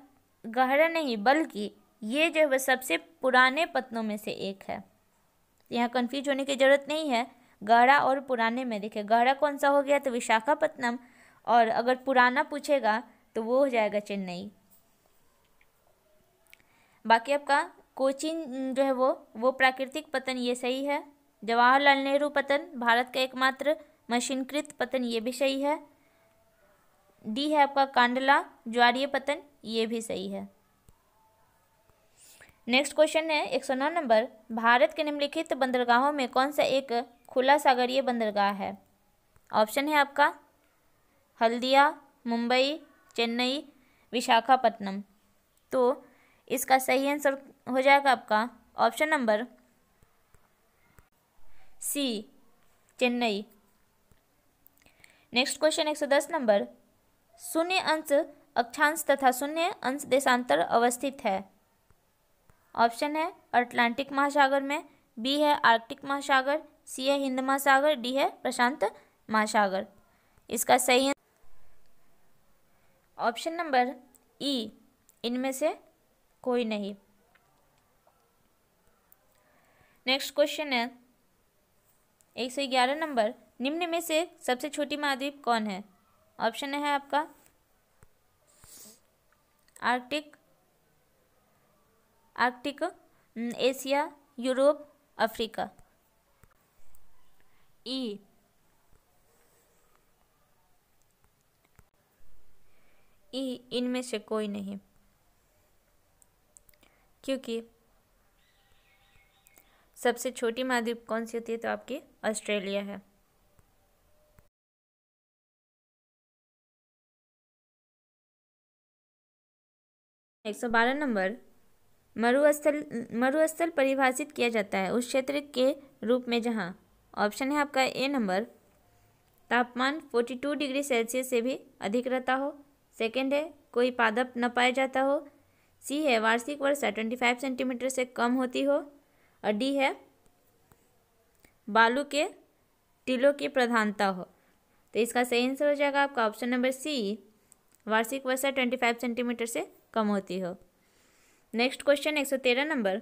गहरा नहीं बल्कि ये जो है वह सबसे पुराने पत्तनों में से एक है। यहाँ कंफ्यूज होने की जरूरत नहीं है, गहरा और पुराने में। देखिए गहरा कौन सा हो गया? तो विशाखापत्तनम, और अगर पुराना पूछेगा तो वो हो जाएगा चेन्नई। बाकी आपका कोचीन जो है वो प्राकृतिक पतन, ये सही है। जवाहरलाल नेहरू पतन भारत का एकमात्र मशीनकृत पतन, ये भी सही है। डी है आपका कांडला ज्वारीय पतन, ये भी सही है। नेक्स्ट क्वेश्चन है 109 नंबर, भारत के निम्नलिखित बंदरगाहों में कौन सा एक खुला सागरीय बंदरगाह है? ऑप्शन है आपका हल्दिया, मुंबई, चेन्नई, विशाखापत्तनम। तो इसका सही आंसर हो जाएगा आपका option number C, Chennai. Next question 110 number, शून्य अंश अक्षांश तथा शून्य अंश देशांतर अवस्थित है? ऑप्शन है अटलांटिक महासागर में, बी है आर्कटिक महासागर, सी है हिंद महासागर, डी है प्रशांत महासागर। इसका सही ऑप्शन नंबर ई, इनमें से कोई नहीं। नेक्स्ट क्वेश्चन है 111 नंबर, निम्न में से सबसे छोटी महाद्वीप कौन है? ऑप्शन है आपका आर्कटिक, एशिया, यूरोप, अफ्रीका। ई, इनमें से कोई नहीं, क्योंकि सबसे छोटी महाद्वीप कौन सी होती है? तो आपकी ऑस्ट्रेलिया है। एक 112 नंबर, मरुस्थल परिभाषित किया जाता है उस क्षेत्र के रूप में जहाँ, ऑप्शन है आपका ए नंबर तापमान 42 डिग्री सेल्सियस से भी अधिक रहता हो, सेकंड है कोई पादप न पाया जाता हो, सी है वार्षिक वर्षा 25 सेंटीमीटर से कम होती हो, और डी है बालू के टीलों की प्रधानता हो। तो इसका सही आंसर हो जाएगा आपका ऑप्शन नंबर सी, वार्षिक वर्षा 25 सेंटीमीटर से कम होती हो। नेक्स्ट क्वेश्चन 113 नंबर,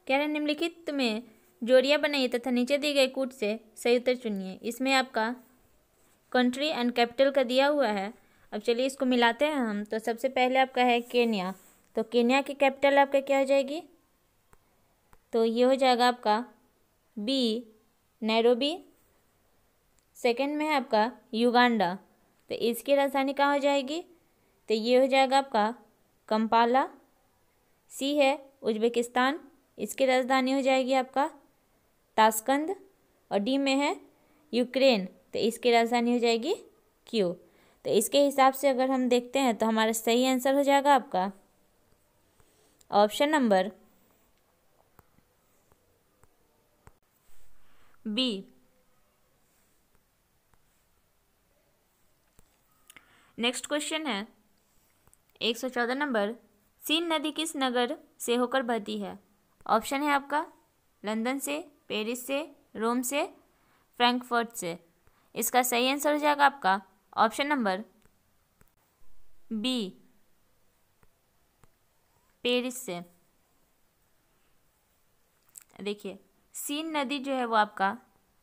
कह रहे निम्नलिखित में जोड़ियां बनाइए तथा नीचे दी गई कूट से सही उत्तर चुनिए। इसमें आपका कंट्री एंड कैपिटल का दिया हुआ है। अब चलिए इसको मिलाते हैं हम। तो सबसे पहले आपका है केन्या, तो केन्या की कैपिटल आपका क्या हो जाएगी, तो ये हो जाएगा आपका बी नैरोबी। सेकंड में है आपका युगांडा, तो इसकी राजधानी कहाँ हो जाएगी, तो ये हो जाएगा आपका कंपाला। सी है उज्बेकिस्तान, इसकी राजधानी हो जाएगी आपका ताशकंद। और डी में है यूक्रेन, तो इसकी राजधानी हो जाएगी क्यू। तो इसके हिसाब से अगर हम देखते हैं तो हमारा सही आंसर हो जाएगा आपका option number B. Next question है 114 नंबर, सीन नदी किस नगर से होकर बहती है। ऑप्शन है आपका लंदन से, पेरिस से, रोम से, फ्रैंकफर्ट से। इसका सही आंसर हो जाएगा आपका ऑप्शन नंबर बी, पेरिस से। देखिए सीन नदी जो है वो आपका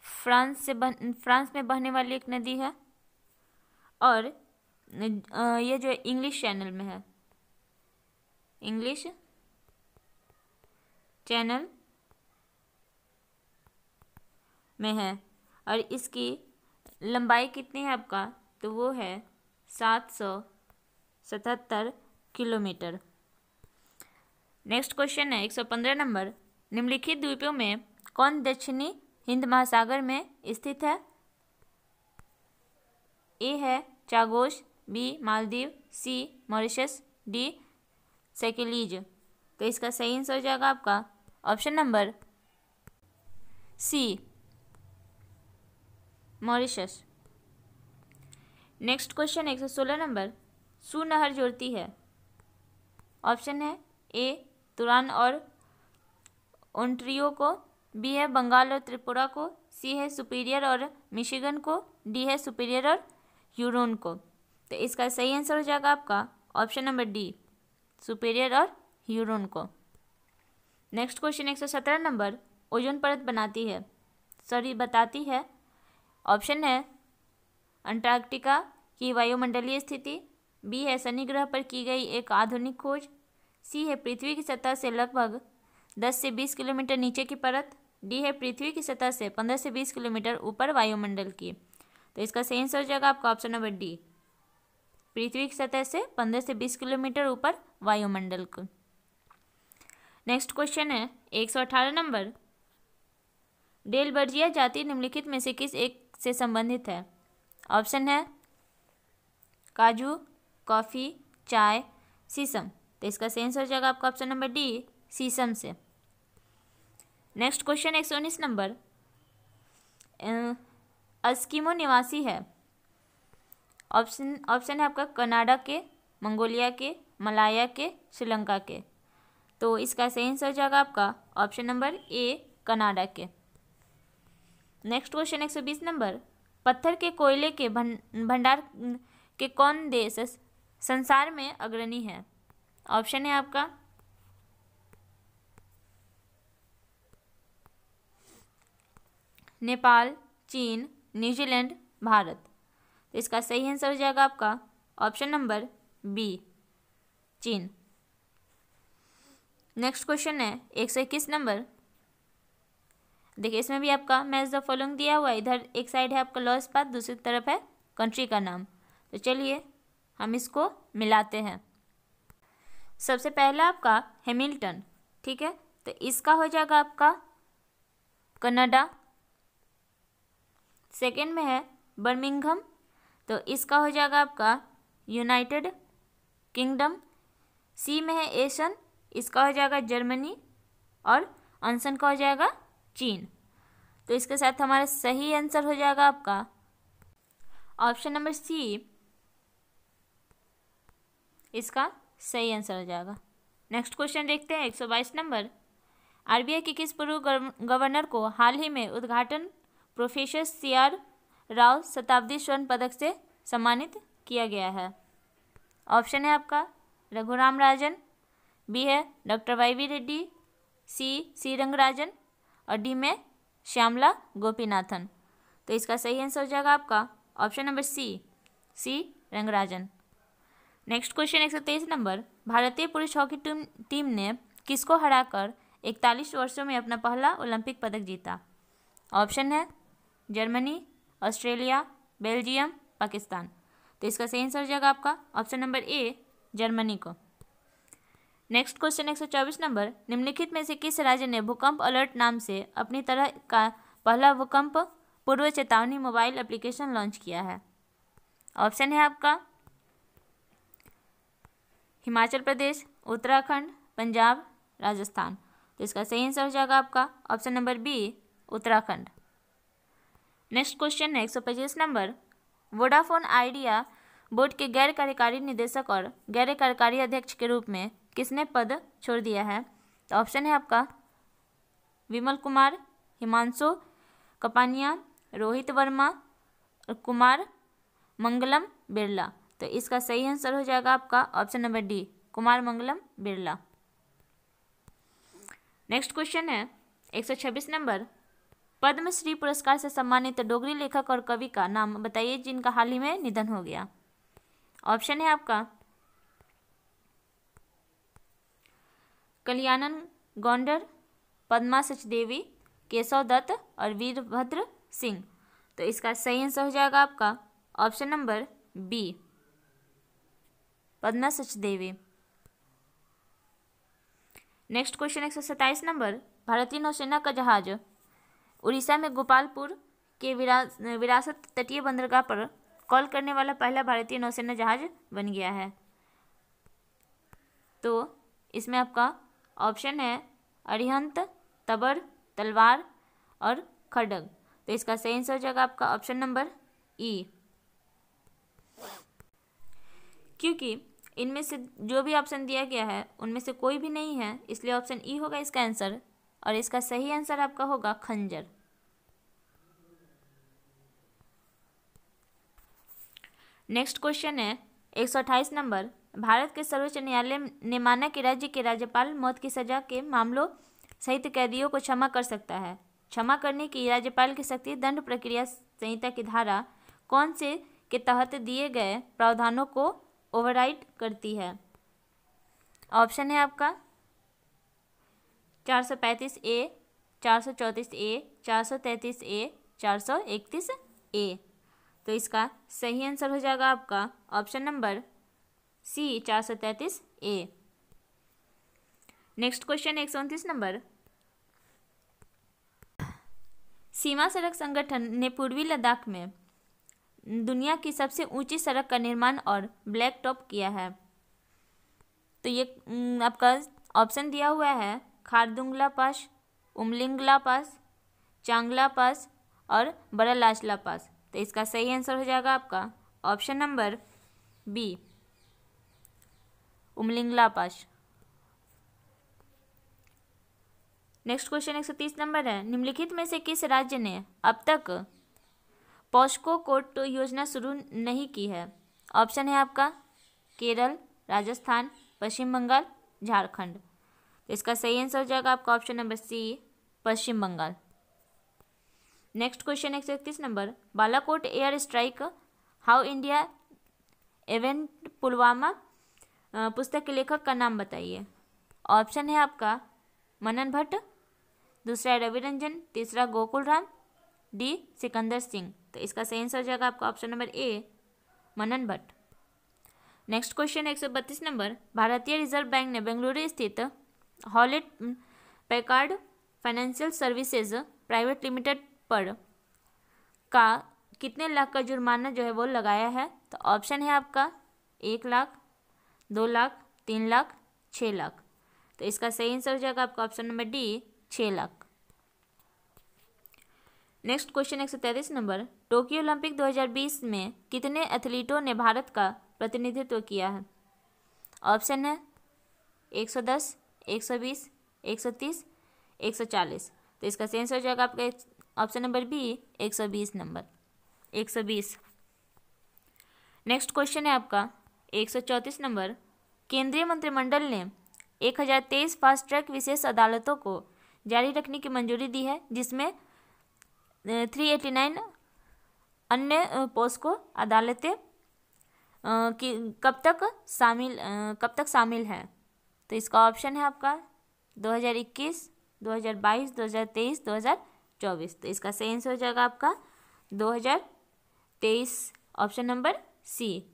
फ्रांस में बहने वाली एक नदी है, और ये जो इंग्लिश चैनल में है, इंग्लिश चैनल में है, और इसकी लंबाई कितनी है आपका, तो वो है 777 किलोमीटर। नेक्स्ट क्वेश्चन है 115 नंबर, निम्नलिखित द्वीपों में कौन दक्षिणी हिंद महासागर में स्थित है। ए है Chagos, B Maldives, C Mauritius, D Seychelles. तो इसका सही आंसर हो जाएगा आपका option number C, Mauritius. Next question 116 नंबर, सू नहर जोड़ती है। ऑप्शन है ए तुरान और ओंटारियो को, बी है बंगाल और त्रिपुरा को, सी है सुपीरियर और मिशिगन को, डी है सुपीरियर और ह्यूरोन को। तो इसका सही आंसर हो जाएगा आपका ऑप्शन नंबर डी, सुपीरियर और ह्यूरोन को। नेक्स्ट क्वेश्चन 117 नंबर, ओजोन परत बताती है। ऑप्शन है अंटार्कटिका की वायुमंडलीय स्थिति, बी है शनि ग्रह पर की गई एक आधुनिक खोज, सी है पृथ्वी की सतह से लगभग 10 से 20 किलोमीटर नीचे की परत, डी है पृथ्वी की सतह से 15 से 20 किलोमीटर ऊपर वायुमंडल की। तो इसका सही आंसर हो जाएगा आपका ऑप्शन नंबर डी, पृथ्वी की सतह से 15 से 20 किलोमीटर ऊपर वायुमंडल को। नेक्स्ट क्वेश्चन है 118 नंबर, डेलबर्जिया जाति निम्नलिखित में से किस एक से संबंधित है। ऑप्शन है काजू, कॉफ़ी, चाय, शीशम। तो इसका सही आंसर हो जाएगा आपका ऑप्शन नंबर डी, शीशम से। नेक्स्ट क्वेश्चन 119 नंबर, एस्किमो निवासी है। ऑप्शन है आपका कनाडा के, मंगोलिया के, मलाया के, श्रीलंका के। तो इसका सही आंसर हो जाएगा आपका ऑप्शन नंबर ए, कनाडा के। नेक्स्ट क्वेश्चन 120 नंबर, पत्थर के कोयले के भंडार के कौन देश संसार में अग्रणी है। ऑप्शन है आपका नेपाल, चीन, न्यूजीलैंड, भारत। तो इसका सही आंसर हो जाएगा आपका ऑप्शन नंबर बी, चीन। नेक्स्ट क्वेश्चन है 121 नंबर, देखिए इसमें भी आपका मैच द फॉलोइंग दिया हुआ है। इधर एक साइड है आपका लॉ इस्पात, दूसरी तरफ है कंट्री का नाम। तो चलिए हम इसको मिलाते हैं। सबसे पहला आपका हैमिल्टन, ठीक है, तो इसका हो जाएगा आपका कनाडा। सेकेंड में है बर्मिंघम, तो इसका हो जाएगा आपका यूनाइटेड किंगडम। सी में है एशन, इसका हो जाएगा जर्मनी, और अनसन का हो जाएगा चीन। तो इसके साथ हमारा सही आंसर हो जाएगा आपका ऑप्शन नंबर सी इसका सही आंसर हो जाएगा। नेक्स्ट क्वेश्चन देखते हैं 122 नंबर। आरबीआई के किस पूर्व गवर्नर को हाल ही में उद्घाटन प्रोफेसर CR राव शताब्दी स्वर्ण पदक से सम्मानित किया गया है? ऑप्शन है आपका रघुराम राजन, बी है डॉक्टर YV रेड्डी, सी रंगराजन और डी में श्यामला गोपीनाथन। तो इसका सही आंसर हो जाएगा आपका option number C Rangarajan. Next question 123 number. भारतीय पुरुष हॉकी टीम ने किसको हराकर 41 वर्षों में अपना पहला ओलंपिक पदक जीता? ऑप्शन है जर्मनी, ऑस्ट्रेलिया, बेल्जियम, पाकिस्तान। तो इसका सही आंसर हो जाएगा आपका ऑप्शन नंबर ए जर्मनी को। Next question 124 number. निम्नलिखित में से किस राज्य ने भूकंप अलर्ट नाम से अपनी तरह का पहला भूकंप पूर्व चेतावनी मोबाइल एप्लीकेशन लॉन्च किया है? ऑप्शन है आपका हिमाचल प्रदेश, उत्तराखंड, पंजाब, राजस्थान। तो इसका सही आंसर हो जाएगा आपका option number B Uttarakhand. Next question है 125 नंबर। वोडाफोन आइडिया बोर्ड के गैर कार्यकारी निदेशक और गैर कार्यकारी अध्यक्ष के रूप में किसने पद छोड़ दिया है? तो ऑप्शन है आपका विमल कुमार, हिमांशु कपानिया, रोहित वर्मा और कुमार मंगलम बिरला। तो इसका सही आंसर हो जाएगा आपका option number D Kumar Mangalam Birla. Next question है 126 नंबर। पद्मश्री पुरस्कार से सम्मानित डोगरी लेखक और कवि का नाम बताइए जिनका हाल ही में निधन हो गया। ऑप्शन है आपका कल्याणन गौंडर, पद्मा सचदेवी, केशव दत्त और वीरभद्र सिंह। तो इसका सही आंसर हो जाएगा आपका option number B Padma Sachdev. Next question 127 नंबर। भारतीय नौसेना का जहाज उड़ीसा में गोपालपुर के विरासत तटीय बंदरगाह पर कॉल करने वाला पहला भारतीय नौसेना जहाज बन गया है। तो इसमें आपका ऑप्शन है अरिहंत, तबर, तलवार और खड्ग। तो इसका सही आंसर हो जाएगा आपका ऑप्शन नंबर ई। क्योंकि इनमें से जो भी ऑप्शन दिया गया है उनमें से कोई भी नहीं है, इसलिए ऑप्शन ई होगा इसका आंसर और इसका सही आंसर आपका होगा खंजर। नेक्स्ट क्वेश्चन है 128 नंबर। भारत के सर्वोच्च न्यायालय ने माना कि राज्य के राज्यपाल मौत की सजा के मामलों सहित कैदियों को क्षमा कर सकता है। क्षमा करने की राज्यपाल की शक्ति दंड प्रक्रिया संहिता की धारा कौन से के तहत दिए गए प्रावधानों को ओवरराइड करती है? ऑप्शन है आपका 435A, 434A, 433A, 431A। तो इसका सही आंसर हो जाएगा आपका option number C 433A। Next question 129 नंबर। सीमा सड़क संगठन ने पूर्वी लद्दाख में दुनिया की सबसे ऊंची सड़क का निर्माण और ब्लैक टॉप किया है। तो ये आपका ऑप्शन दिया हुआ है खारदुंगला पास, उमलिंगला पास, चांगला पास और बड़ा लाचला पास। तो इसका सही आंसर हो जाएगा आपका ऑप्शन नंबर बी उमलिंगला पास। नेक्स्ट क्वेश्चन 130 नंबर है। निम्नलिखित में से किस राज्य ने अब तक पॉस्को कोड योजना शुरू नहीं की है? ऑप्शन है आपका केरल, राजस्थान, पश्चिम बंगाल, झारखंड। तो इसका सही आंसर हो जाएगा आपका option number C Paschim Bangal. Next question 131 number. Balakot air strike how India avenged Pulwama पुस्तक के लेखक का नाम बताइए। ऑप्शन है आपका मनन भट्ट, दूसरा रवि रंजन, तीसरा गोकुल राम, डी सिकंदर सिंह। तो इसका सही आंसर हो जाएगा आपका option number A Manan Bhatt. Next question 132 नंबर। भारतीय रिजर्व बैंक ने बेंगलुरु स्थित Hewlett Packard financial services private limited पर का कितने लाख का जुर्माना जो है वो लगाया है? तो ऑप्शन है आपका 1 लाख, 2 लाख, 3 लाख, 6 लाख। तो इसका सही आंसर हो जाएगा आपका option number D 6 lakh. Next question 133 number. Tokyo Olympic 2020 में कितने एथलीटों ने भारत का प्रतिनिधित्व किया है? ऑप्शन है 110, 120, 130, 140। तो इसका सही आंसर हो जाएगा आपका option number B 120 number 120। Next question है आपका 134 नंबर। केंद्रीय मंत्रिमंडल ने 1023 फास्ट ट्रैक विशेष अदालतों को जारी रखने की मंजूरी दी है, जिसमें 389 अन्य पोस्को अदालतें कब तक शामिल है? तो इसका ऑप्शन है आपका 2021, 2022, 2023, 2024। तो इसका सही आंसर हो जाएगा आपका 2023 ऑप्शन नंबर सी,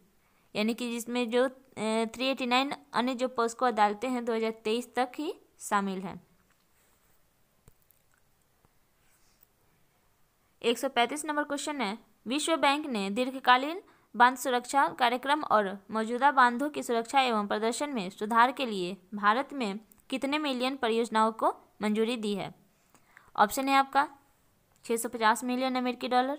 यानी कि जिसमें जो 389 अन्य जो पोस्को अदालतें हैं 2023 तक ही शामिल हैं। 135 नंबर क्वेश्चन है। विश्व बैंक ने दीर्घकालीन बांध सुरक्षा कार्यक्रम और मौजूदा बांधों की सुरक्षा एवं प्रदर्शन में सुधार के लिए भारत में कितने मिलियन परियोजनाओं को मंजूरी दी है? ऑप्शन है आपका 650 मिलियन अमेरिकी डॉलर,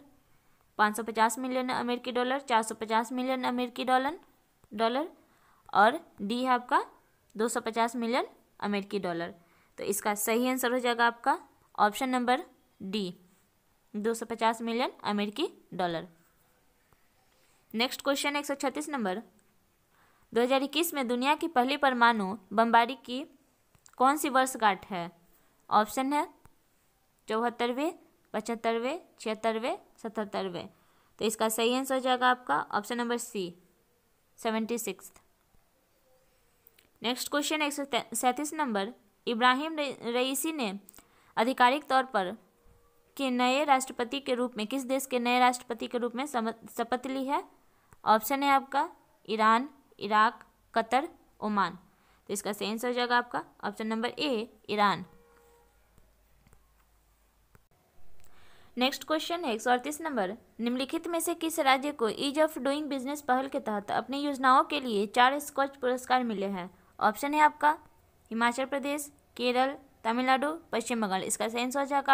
550 मिलियन अमेरिकी डॉलर, 450 मिलियन अमेरिकी डॉलर और डी है आपका 250 मिलियन अमेरिकी डॉलर। तो इसका सही आंसर हो जाएगा आपका ऑप्शन नंबर डी 250 मिलियन अमेरिकी डॉलर। Next question 136 number. 2021 में दुनिया की पहली परमाणु बमबारी की कौन सी वर्षगांठ है? ऑप्शन है 74वें, 75वें, 76वें, 77वें। तो इसका सही आंसर हो जाएगा आपका option number C 76। Next question 137 नंबर। इब्राहिम रईसी ने आधिकारिक तौर पर के नए राष्ट्रपति के रूप में किस देश के नए राष्ट्रपति के रूप में शपथ ली है? ऑप्शन है आपका ईरान, इराक, कतर, ओमान। तो इसका सही आंसर हो जाएगा आपका ऑप्शन नंबर ए ईरान। नेक्स्ट क्वेश्चन है 138 नंबर। निम्नलिखित में से किस राज्य को ईज ऑफ डूइंग बिजनेस पहल के तहत अपनी योजनाओं के लिए 4 स्कॉच पुरस्कार मिले हैं? ऑप्शन है आपका हिमाचल प्रदेश, केरल, तमिलनाडु, पश्चिम बंगाल। इसका सही आंसर हो जाएगा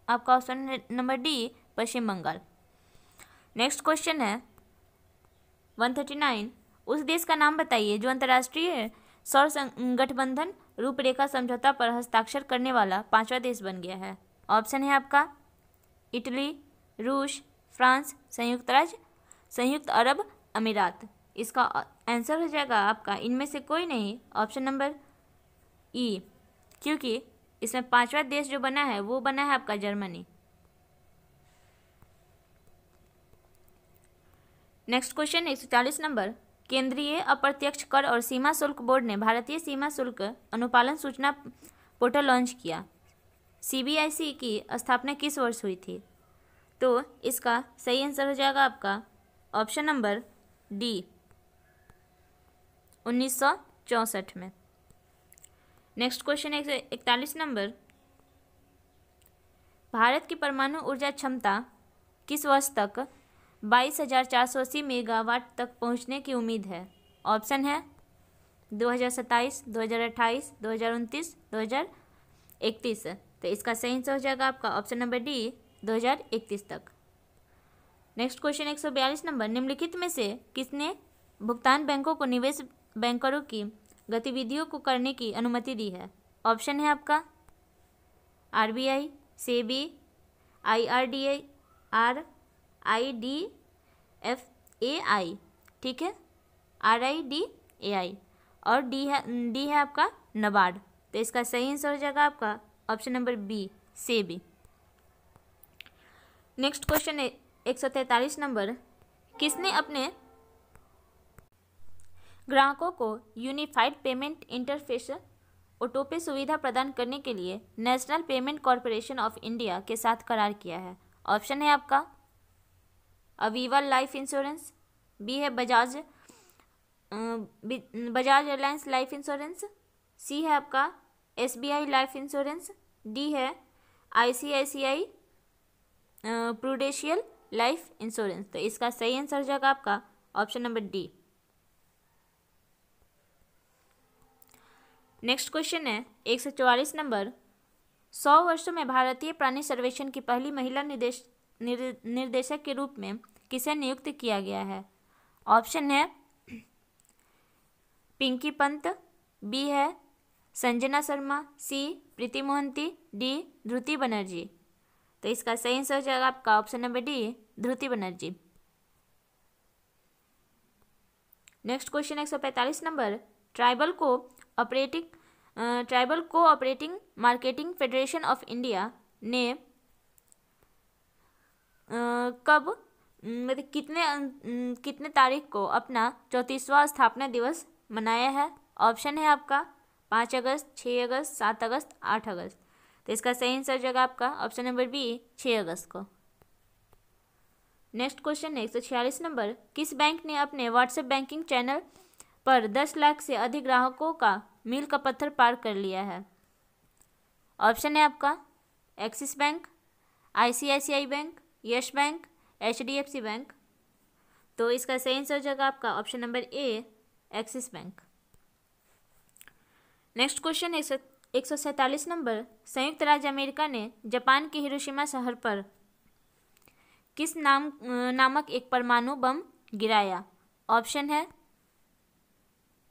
आपका ऑप्शन नंबर डी पश्चिम बंगाल। नेक्स्ट क्वेश्चन है 139। उस देश का नाम बताइए जो अंतर्राष्ट्रीय सौर गठबंधन रूपरेखा समझौता पर हस्ताक्षर करने वाला 5वां देश बन गया है। ऑप्शन है आपका इटली, रूस, फ्रांस, संयुक्त राज्य, संयुक्त अरब अमीरात। इसका आंसर हो जाएगा आपका इनमें से कोई नहीं, ऑप्शन नंबर ई, क्योंकि इसमें 5वां देश जो बना है वो बना है आपका जर्मनी। Next question 140 number. केंद्रीय अप्रत्यक्ष कर और सीमा शुल्क बोर्ड ने भारतीय सीमा शुल्क अनुपालन सूचना पोर्टल लॉन्च किया। सीबीआईसी की स्थापना किस वर्ष हुई थी? तो इसका सही आंसर हो जाएगा आपका ऑप्शन नंबर डी 1964 में। Next question 141 number. भारत की परमाणु ऊर्जा क्षमता किस वर्ष तक 22,480 मेगावाट तक पहुंचने की उम्मीद है? ऑप्शन है 2027, 2028, 2029, 2031। तो इसका सही आंसर हो जाएगा आपका ऑप्शन नंबर डी 2031 तक। Next question 142 number. निम्नलिखित में से किसने भुगतान बैंकों को निवेश बैंकरों की गतिविधियों को करने की अनुमति दी है? ऑप्शन है आपका आरबीआई, सेबी, IRDAI, RIDFAI, ठीक है, RIDAI और डी है आपका नबार्ड। तो इसका सही आंसर हो जाएगा आपका option number B SEBI. Next question 143 number. किसने अपने ग्राहकों को यूनिफाइड पेमेंट इंटरफेस ओटोपे सुविधा प्रदान करने के लिए national payment corporation of India के साथ करार किया है? ऑप्शन है आपका अवीवा लाइफ इंश्योरेंस, बी है बजाज एयरलाइंस लाइफ इंश्योरेंस, सी है आपका SBI लाइफ इंश्योरेंस, डी है ICICI प्रूडेंशियल लाइफ इंश्योरेंस। तो इसका सही आंसर हो जाएगा आपका option number D. Next question है 144 नंबर। 100 वर्षों में भारतीय प्राणी सर्वेक्षण की पहली महिला निर्देशक के रूप में किसे नियुक्त किया गया है? ऑप्शन है पिंकी पंत, बी है संजना शर्मा, सी प्रीति मोहंती, डी ध्रुति बनर्जी। तो इसका सही आंसर हो जाएगा आपका option number D, Dhruti Banerjee. Next question 145 number, tribal cooperating marketing federation of India ने कब मतलब कितने तारीख को अपना 34वां स्थापना दिवस मनाया है? ऑप्शन है आपका 5 अगस्त, 6 अगस्त, 7 अगस्त, 8 अगस्त। तो इसका सही आंसर जगह आपका ऑप्शन नंबर बी, 6 अगस्त को। नेक्स्ट क्वेश्चन है 146 नंबर, किस बैंक ने अपने व्हाट्सएप बैंकिंग चैनल पर 10 लाख से अधिक ग्राहकों का मील का पत्थर पार कर लिया है? ऑप्शन है आपका axis bank, ICICI bank, yes bank, HDFC bank. तो इसका सही आंसर जगह आपका ऑप्शन नंबर ए, axis bank. Next question 147 number, संयुक्त राज्य अमेरिका ने जापान के हिरोशिमा शहर पर किस नामक एक परमाणु बम गिराया? ऑप्शन है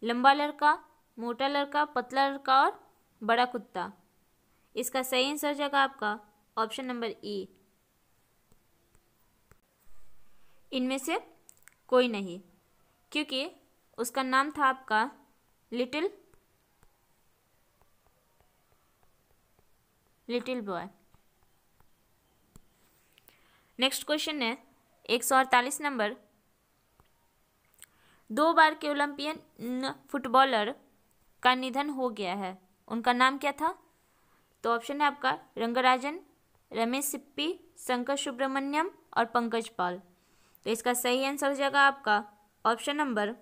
लंबा लड़का, मोटा लड़का, पतला लड़का और बड़ा कुत्ता। इसका सही आंसर जगह आपका ऑप्शन नंबर ई, इनमें से कोई नहीं, क्योंकि उसका नाम था आपका लिटिल बॉय। नेक्स्ट क्वेश्चन है 148 नंबर, 2 बार के ओलंपियन फुटबॉलर का निधन हो गया है, उनका नाम क्या था? तो ऑप्शन है आपका रंगराजन, रमेश सिप्पी, शंकर सुब्रमण्यम और पंकज पाल। तो इसका सही आंसर हो जाएगा आपका option number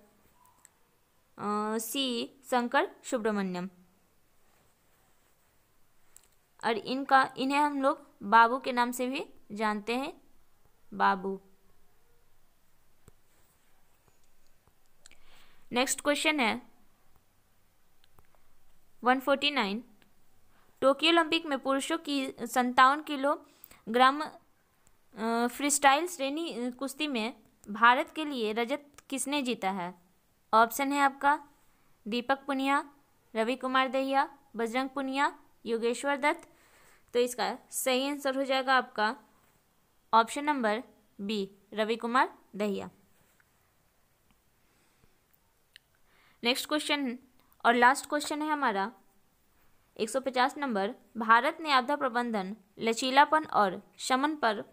C, Shankar Subramaniam. और इन्हें हम लोग बाबू के नाम से भी जानते हैं, बाबू। नेक्स्ट क्वेश्चन है 149, टोक्यो ओलंपिक में पुरुषों की 57 किलोग्राम फ्रीस्टाइल श्रेणी कुश्ती में भारत के लिए रजत किसने जीता है? ऑप्शन है आपका दीपक पुनिया, रवि कुमार दहिया, बजरंग पुनिया, योगेश्वर दत्त। तो इसका सही आंसर हो जाएगा आपका option number B, Ravi Kumar Dahiya. Next question और लास्ट क्वेश्चन है हमारा 150 नंबर, भारत ने आपदा प्रबंधन, लचीलापन और शमन पर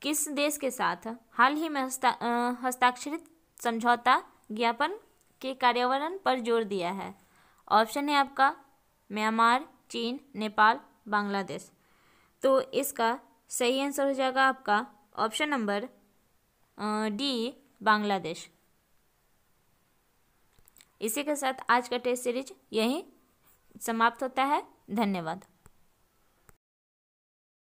किस देश के साथ हाल ही में हस्ताक्षरित समझौता ज्ञापन के कार्यान्वयन पर जोर दिया है? ऑप्शन है आपका म्यांमार, चीन, नेपाल, बांग्लादेश। तो इसका सही आंसर हो जाएगा आपका ऑप्शन नंबर डी, बांग्लादेश। इसी के साथ आज का टेस्ट सीरीज यहीं समाप्त होता है। धन्यवाद।